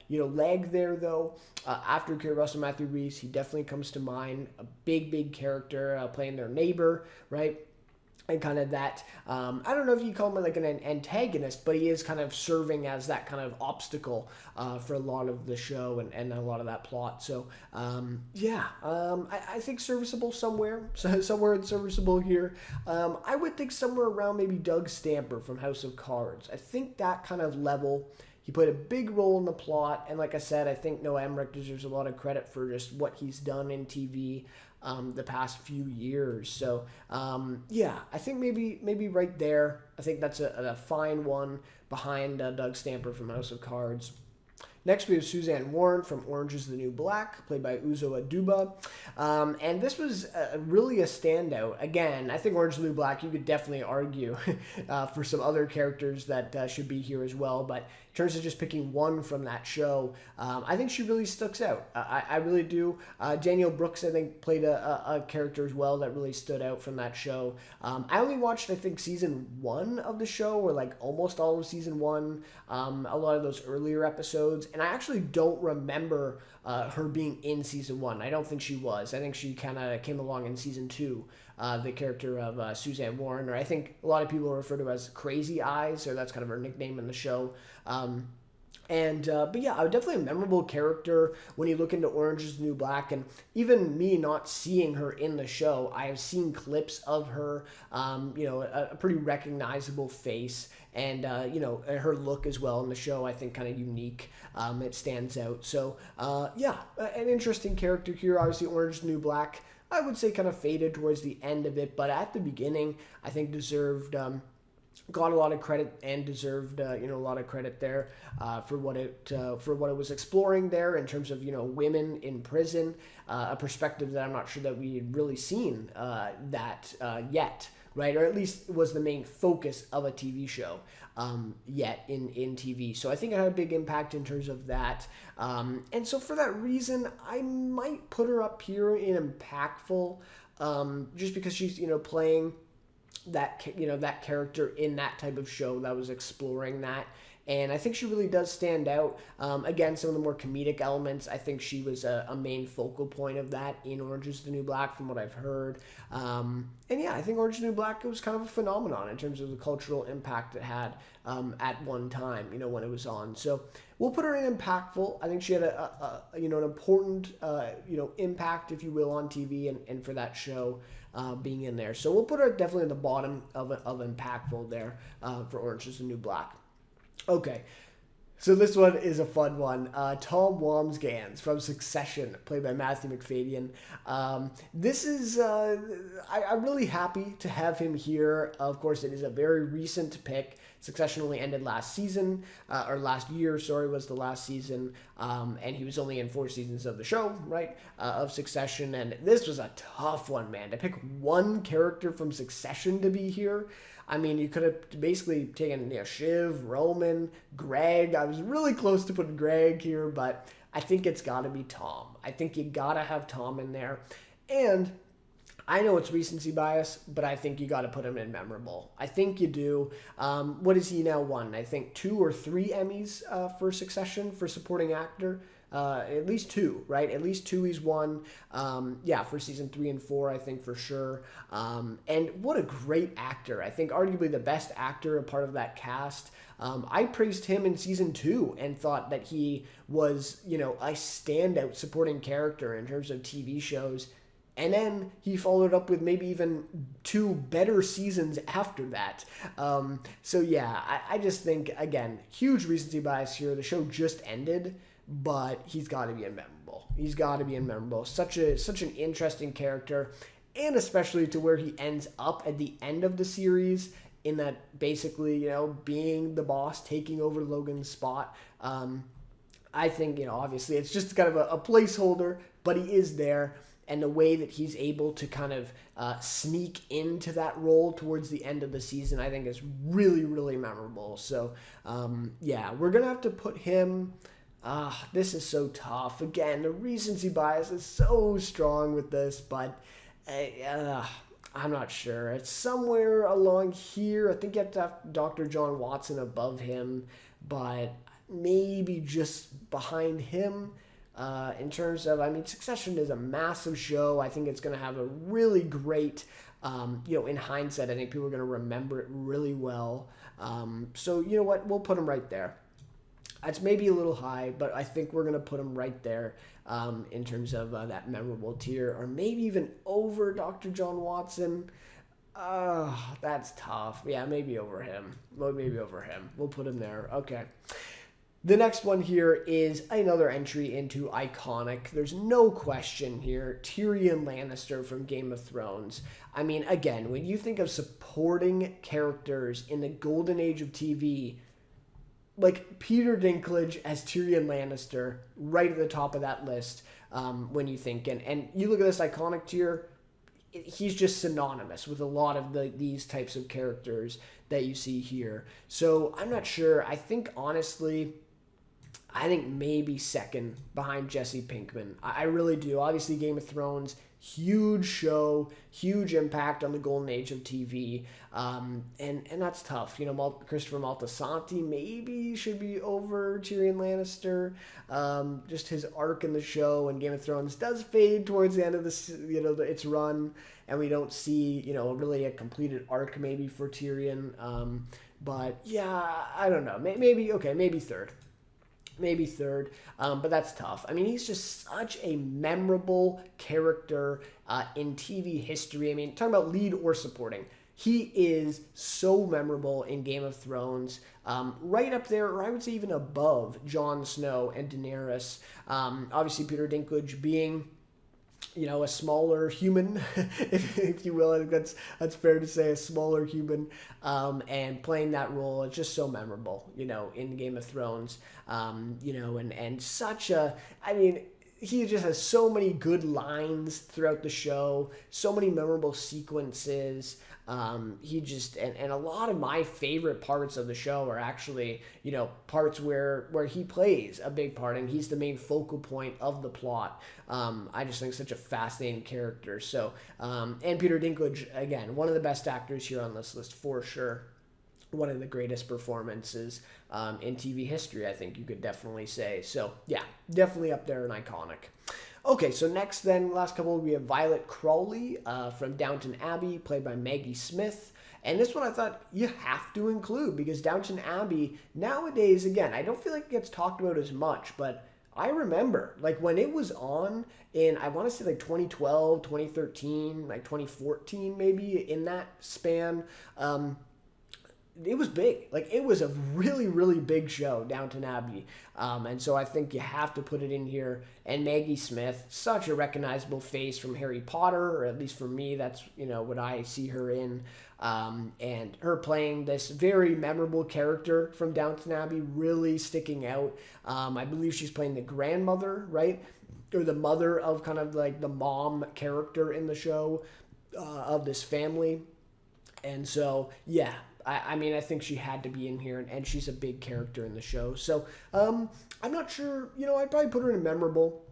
leg there, though. After Kerry Russell, Matthew Rhys, he definitely comes to mind. A big character playing their neighbor, right? And kind of that, I don't know if you call him an antagonist, but he is kind of serving as that kind of obstacle for a lot of the show and a lot of that plot. So, I think serviceable somewhere in serviceable here. I would think somewhere around maybe Doug Stamper from House of Cards. I think that kind of level. He played a big role in the plot, and like I said, I think Noah Emmerich deserves a lot of credit for just what he's done in TV the past few years. So, I think maybe right there. I think that's a fine one behind Doug Stamper from House of Cards. Next, we have Suzanne Warren from Orange is the New Black, played by Uzo Aduba. And this was really a standout. Again, I think Orange is the New Black, you could definitely argue for some other characters that should be here as well. But terms of just picking one from that show, I think she really sticks out. I really do. Danielle Brooks, I think, played a character as well that really stood out from that show. I only watched, I think, season 1 of the show, or like almost all of season 1, a lot of those earlier episodes, and I actually don't remember her being in season 1. I don't think she was. I think she kind of came along in season 2. The character of Suzanne Warren, or I think a lot of people refer to her as Crazy Eyes, or that's kind of her nickname in the show. But yeah, definitely a memorable character when you look into Orange is the New Black, and even me not seeing her in the show, I have seen clips of her, a pretty recognizable face, and, her look as well in the show, I think kind of unique. It stands out. So, yeah, an interesting character here. Obviously, Orange is the New Black, I would say kind of faded towards the end of it, but at the beginning, I think deserved, got a lot of credit and deserved, a lot of credit there for what it was exploring there in terms of, women in prison, a perspective that I'm not sure that we had really seen yet, right? Or at least was the main focus of a TV show yet in TV. So I think it had a big impact in terms of that. And so for that reason, I might put her up here in impactful, just because she's, playing that character in that type of show that was exploring that. And I think she really does stand out. Again, some of the more comedic elements, I think she was a main focal point of that in Orange is the New Black from what I've heard. And yeah, I think Orange is the New Black was kind of a phenomenon in terms of the cultural impact it had at one time, when it was on. So we'll put her in impactful. I think she had an important, impact, if you will, on TV and for that show being in there. So we'll put her definitely at the bottom of impactful there for Orange is the New Black. Okay, so this one is a fun one. Tom Wambsgans from Succession, played by Matthew Macfadyen. This is, I'm really happy to have him here. Of course, it is a very recent pick. Succession only ended last season, or last year, sorry, was the last season. And he was only in 4 seasons of the show, right, of Succession. And this was a tough one, man. To pick one character from Succession to be here, I mean, you could have basically taken Shiv, Roman, Greg. I was really close to putting Greg here, but I think it's got to be Tom. I think you got to have Tom in there. And I know it's recency bias, but I think you got to put him in memorable. I think you do. What has he now won? I think 2 or 3 Emmys for Succession for supporting actor. At least 2, right? At least 2 he's won. For season 3 and 4, I think for sure. And what a great actor. I think arguably the best actor, a part of that cast. I praised him in season 2 and thought that he was, a standout supporting character in terms of TV shows. And then he followed up with maybe even 2 better seasons after that. So yeah, I just think, again, huge recency bias here. The show just ended, but he's got to be memorable. He's got to be memorable. Such an interesting character, and especially to where he ends up at the end of the series, in that basically, being the boss, taking over Logan's spot. I think, obviously it's just kind of a placeholder, but he is there. And the way that he's able to kind of sneak into that role towards the end of the season, I think is really, really memorable. So, we're going to have to put him... this is so tough. Again, the recency bias is so strong with this, but I'm not sure. It's somewhere along here. I think you have to have Dr. John Watson above him, but maybe just behind him. In terms of, Succession is a massive show. I think it's going to have a really great, in hindsight, I think people are going to remember it really well. So you know what? We'll put him right there. It's maybe a little high, but I think we're going to put him right there in terms of that memorable tier, or maybe even over Dr. John Watson. That's tough. Yeah, maybe over him. We'll put him there. Okay. The next one here is another entry into iconic. There's no question here. Tyrion Lannister from Game of Thrones. Again, when you think of supporting characters in the golden age of TV, like Peter Dinklage as Tyrion Lannister, right at the top of that list when you think. And you look at this iconic tier, he's just synonymous with a lot of these types of characters that you see here. So I'm not sure. I think honestly, I think maybe second behind Jesse Pinkman. I really do. Obviously, Game of Thrones, huge show, huge impact on the golden age of TV, and that's tough. You know, Christopher Moltisanti maybe should be over Tyrion Lannister. Just his arc in the show and Game of Thrones does fade towards the end of its run, and we don't see really a completed arc maybe for Tyrion. But yeah, I don't know. Maybe third. Maybe third, but that's tough. I mean, he's just such a memorable character in TV history. I mean, talking about lead or supporting, he is so memorable in Game of Thrones, right up there, or I would say even above Jon Snow and Daenerys. Obviously, Peter Dinklage being a smaller human, if you will. I think that's fair to say, a smaller human, and playing that role is just so memorable, in Game of Thrones, and such I mean, he just has so many good lines throughout the show, so many memorable sequences. He just, and a lot of my favorite parts of the show are actually, parts where he plays a big part and he's the main focal point of the plot. I just think such a fascinating character. So, and Peter Dinklage, again, one of the best actors here on this list for sure. One of the greatest performances in TV history, I think you could definitely say. So, yeah, definitely up there and iconic. Okay, so next then, last couple, we have Violet Crawley from Downton Abbey, played by Maggie Smith. And this one I thought you have to include because Downton Abbey, nowadays, again, I don't feel like it gets talked about as much, but I remember, like, when it was on in, I want to say, like, 2012, 2013, like, 2014, maybe, in that span, it was big. Like, it was a really, really big show, Downton Abbey. And so I think you have to put it in here. And Maggie Smith, such a recognizable face from Harry Potter, or at least for me, that's, what I see her in. And her playing this very memorable character from Downton Abbey, really sticking out. I believe she's playing the grandmother, right? Or the mother of kind of like the mom character in the show of this family. And so, yeah. I mean, I think she had to be in here, and she's a big character in the show. So, I'm not sure, I'd probably put her in memorable.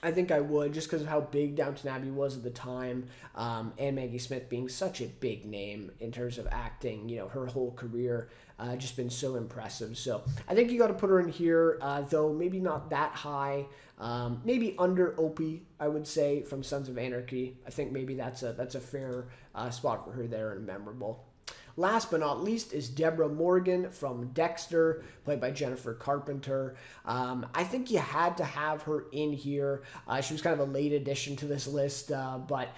I think I would, just because of how big Downton Abbey was at the time, and Maggie Smith being such a big name in terms of acting, her whole career, just been so impressive. So, I think you got to put her in here, though maybe not that high. Maybe under Opie, I would say, from Sons of Anarchy. I think maybe that's a fair spot for her there and memorable. Last but not least is Deborah Morgan from Dexter, played by Jennifer Carpenter. I think you had to have her in here. She was kind of a late addition to this list, but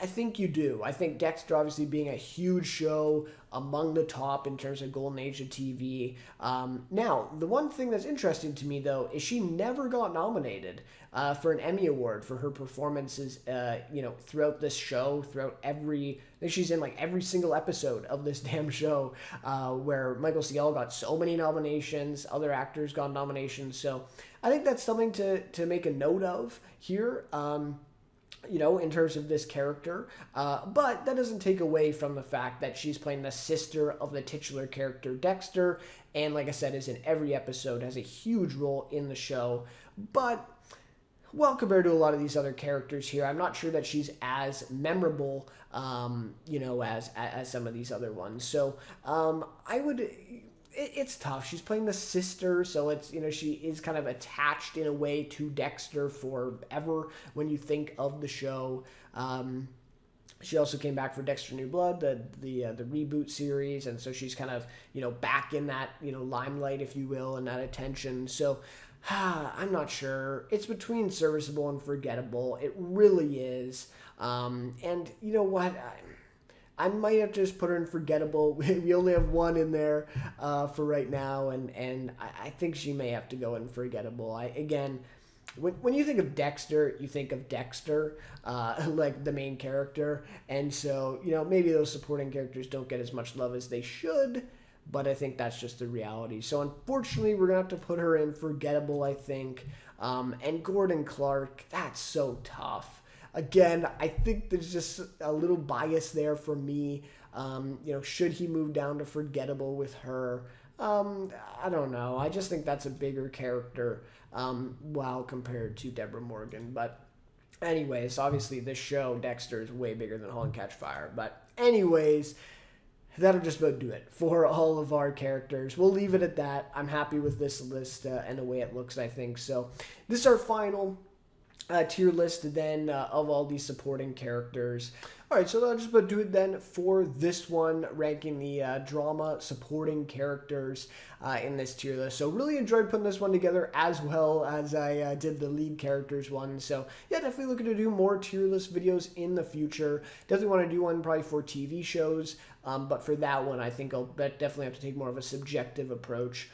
I think you do. I think Dexter, obviously being a huge show, among the top in terms of golden age of TV. Now, the one thing that's interesting to me, though, is she never got nominated for an Emmy Award for her performances, throughout this show, I think she's in like every single episode of this damn show, where Michael Ciel got so many nominations, other actors got nominations. So I think that's something to make a note of here. In terms of this character. But that doesn't take away from the fact that she's playing the sister of the titular character Dexter, and like I said, is in every episode, has a huge role in the show. But, well, compared to a lot of these other characters here, I'm not sure that she's as memorable, as some of these other ones. So, it's tough. She's playing the sister, so it's, she is kind of attached in a way to Dexter forever when you think of the show. She also came back for Dexter New Blood, the reboot series, and so she's kind of, back in that, limelight, if you will, and that attention. So I'm not sure. It's between serviceable and forgettable. It really is. And you know what? I might have to just put her in forgettable. We only have one in there for right now, and I think she may have to go in forgettable. When you think of Dexter, you think of Dexter, like the main character, and so, maybe those supporting characters don't get as much love as they should, but I think that's just the reality. So unfortunately, we're going to have to put her in forgettable, I think. And Gordon Clark, that's so tough. again, I think there's just a little bias there for me. Should he move down to forgettable with her? I don't know. I just think that's a bigger character, while compared to Deborah Morgan. But anyways, obviously this show, Dexter, is way bigger than *Halt and Catch Fire*. But anyways, that'll just about do it for all of our characters. We'll leave it at that. I'm happy with this list and the way it looks, I think. So this is our final tier list then of all these supporting characters. All right, so that'll just about do it then for this one, ranking the drama supporting characters in this tier list. So really enjoyed putting this one together, as well as I did the lead characters one. So yeah, definitely looking to do more tier list videos in the future. Definitely want to do one probably for TV shows. But for that one, I think I'll definitely have to take more of a subjective approach,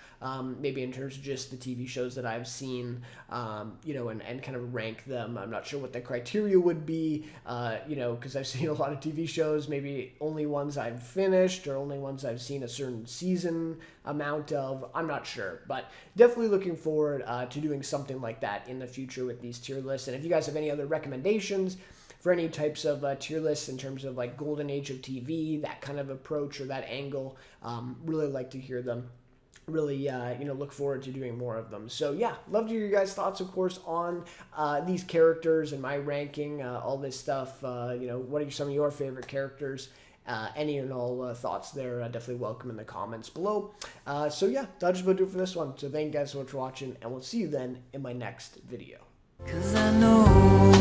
maybe in terms of just the TV shows that I've seen, and kind of rank them. I'm not sure what the criteria would be, because I've seen a lot of TV shows, maybe only ones I've finished or only ones I've seen a certain season amount of. I'm not sure, but definitely looking forward to doing something like that in the future with these tier lists. And if you guys have any other recommendations for any types of tier lists in terms of like golden age of TV, that kind of approach or that angle, really like to hear them. Really, look forward to doing more of them. So yeah, love to hear your guys' thoughts, of course, on these characters and my ranking, all this stuff. What are some of your favorite characters? Any and all thoughts there, definitely welcome in the comments below. So yeah, that'll just about do it for this one. So thank you guys so much for watching, and we'll see you then in my next video. 'Cause I know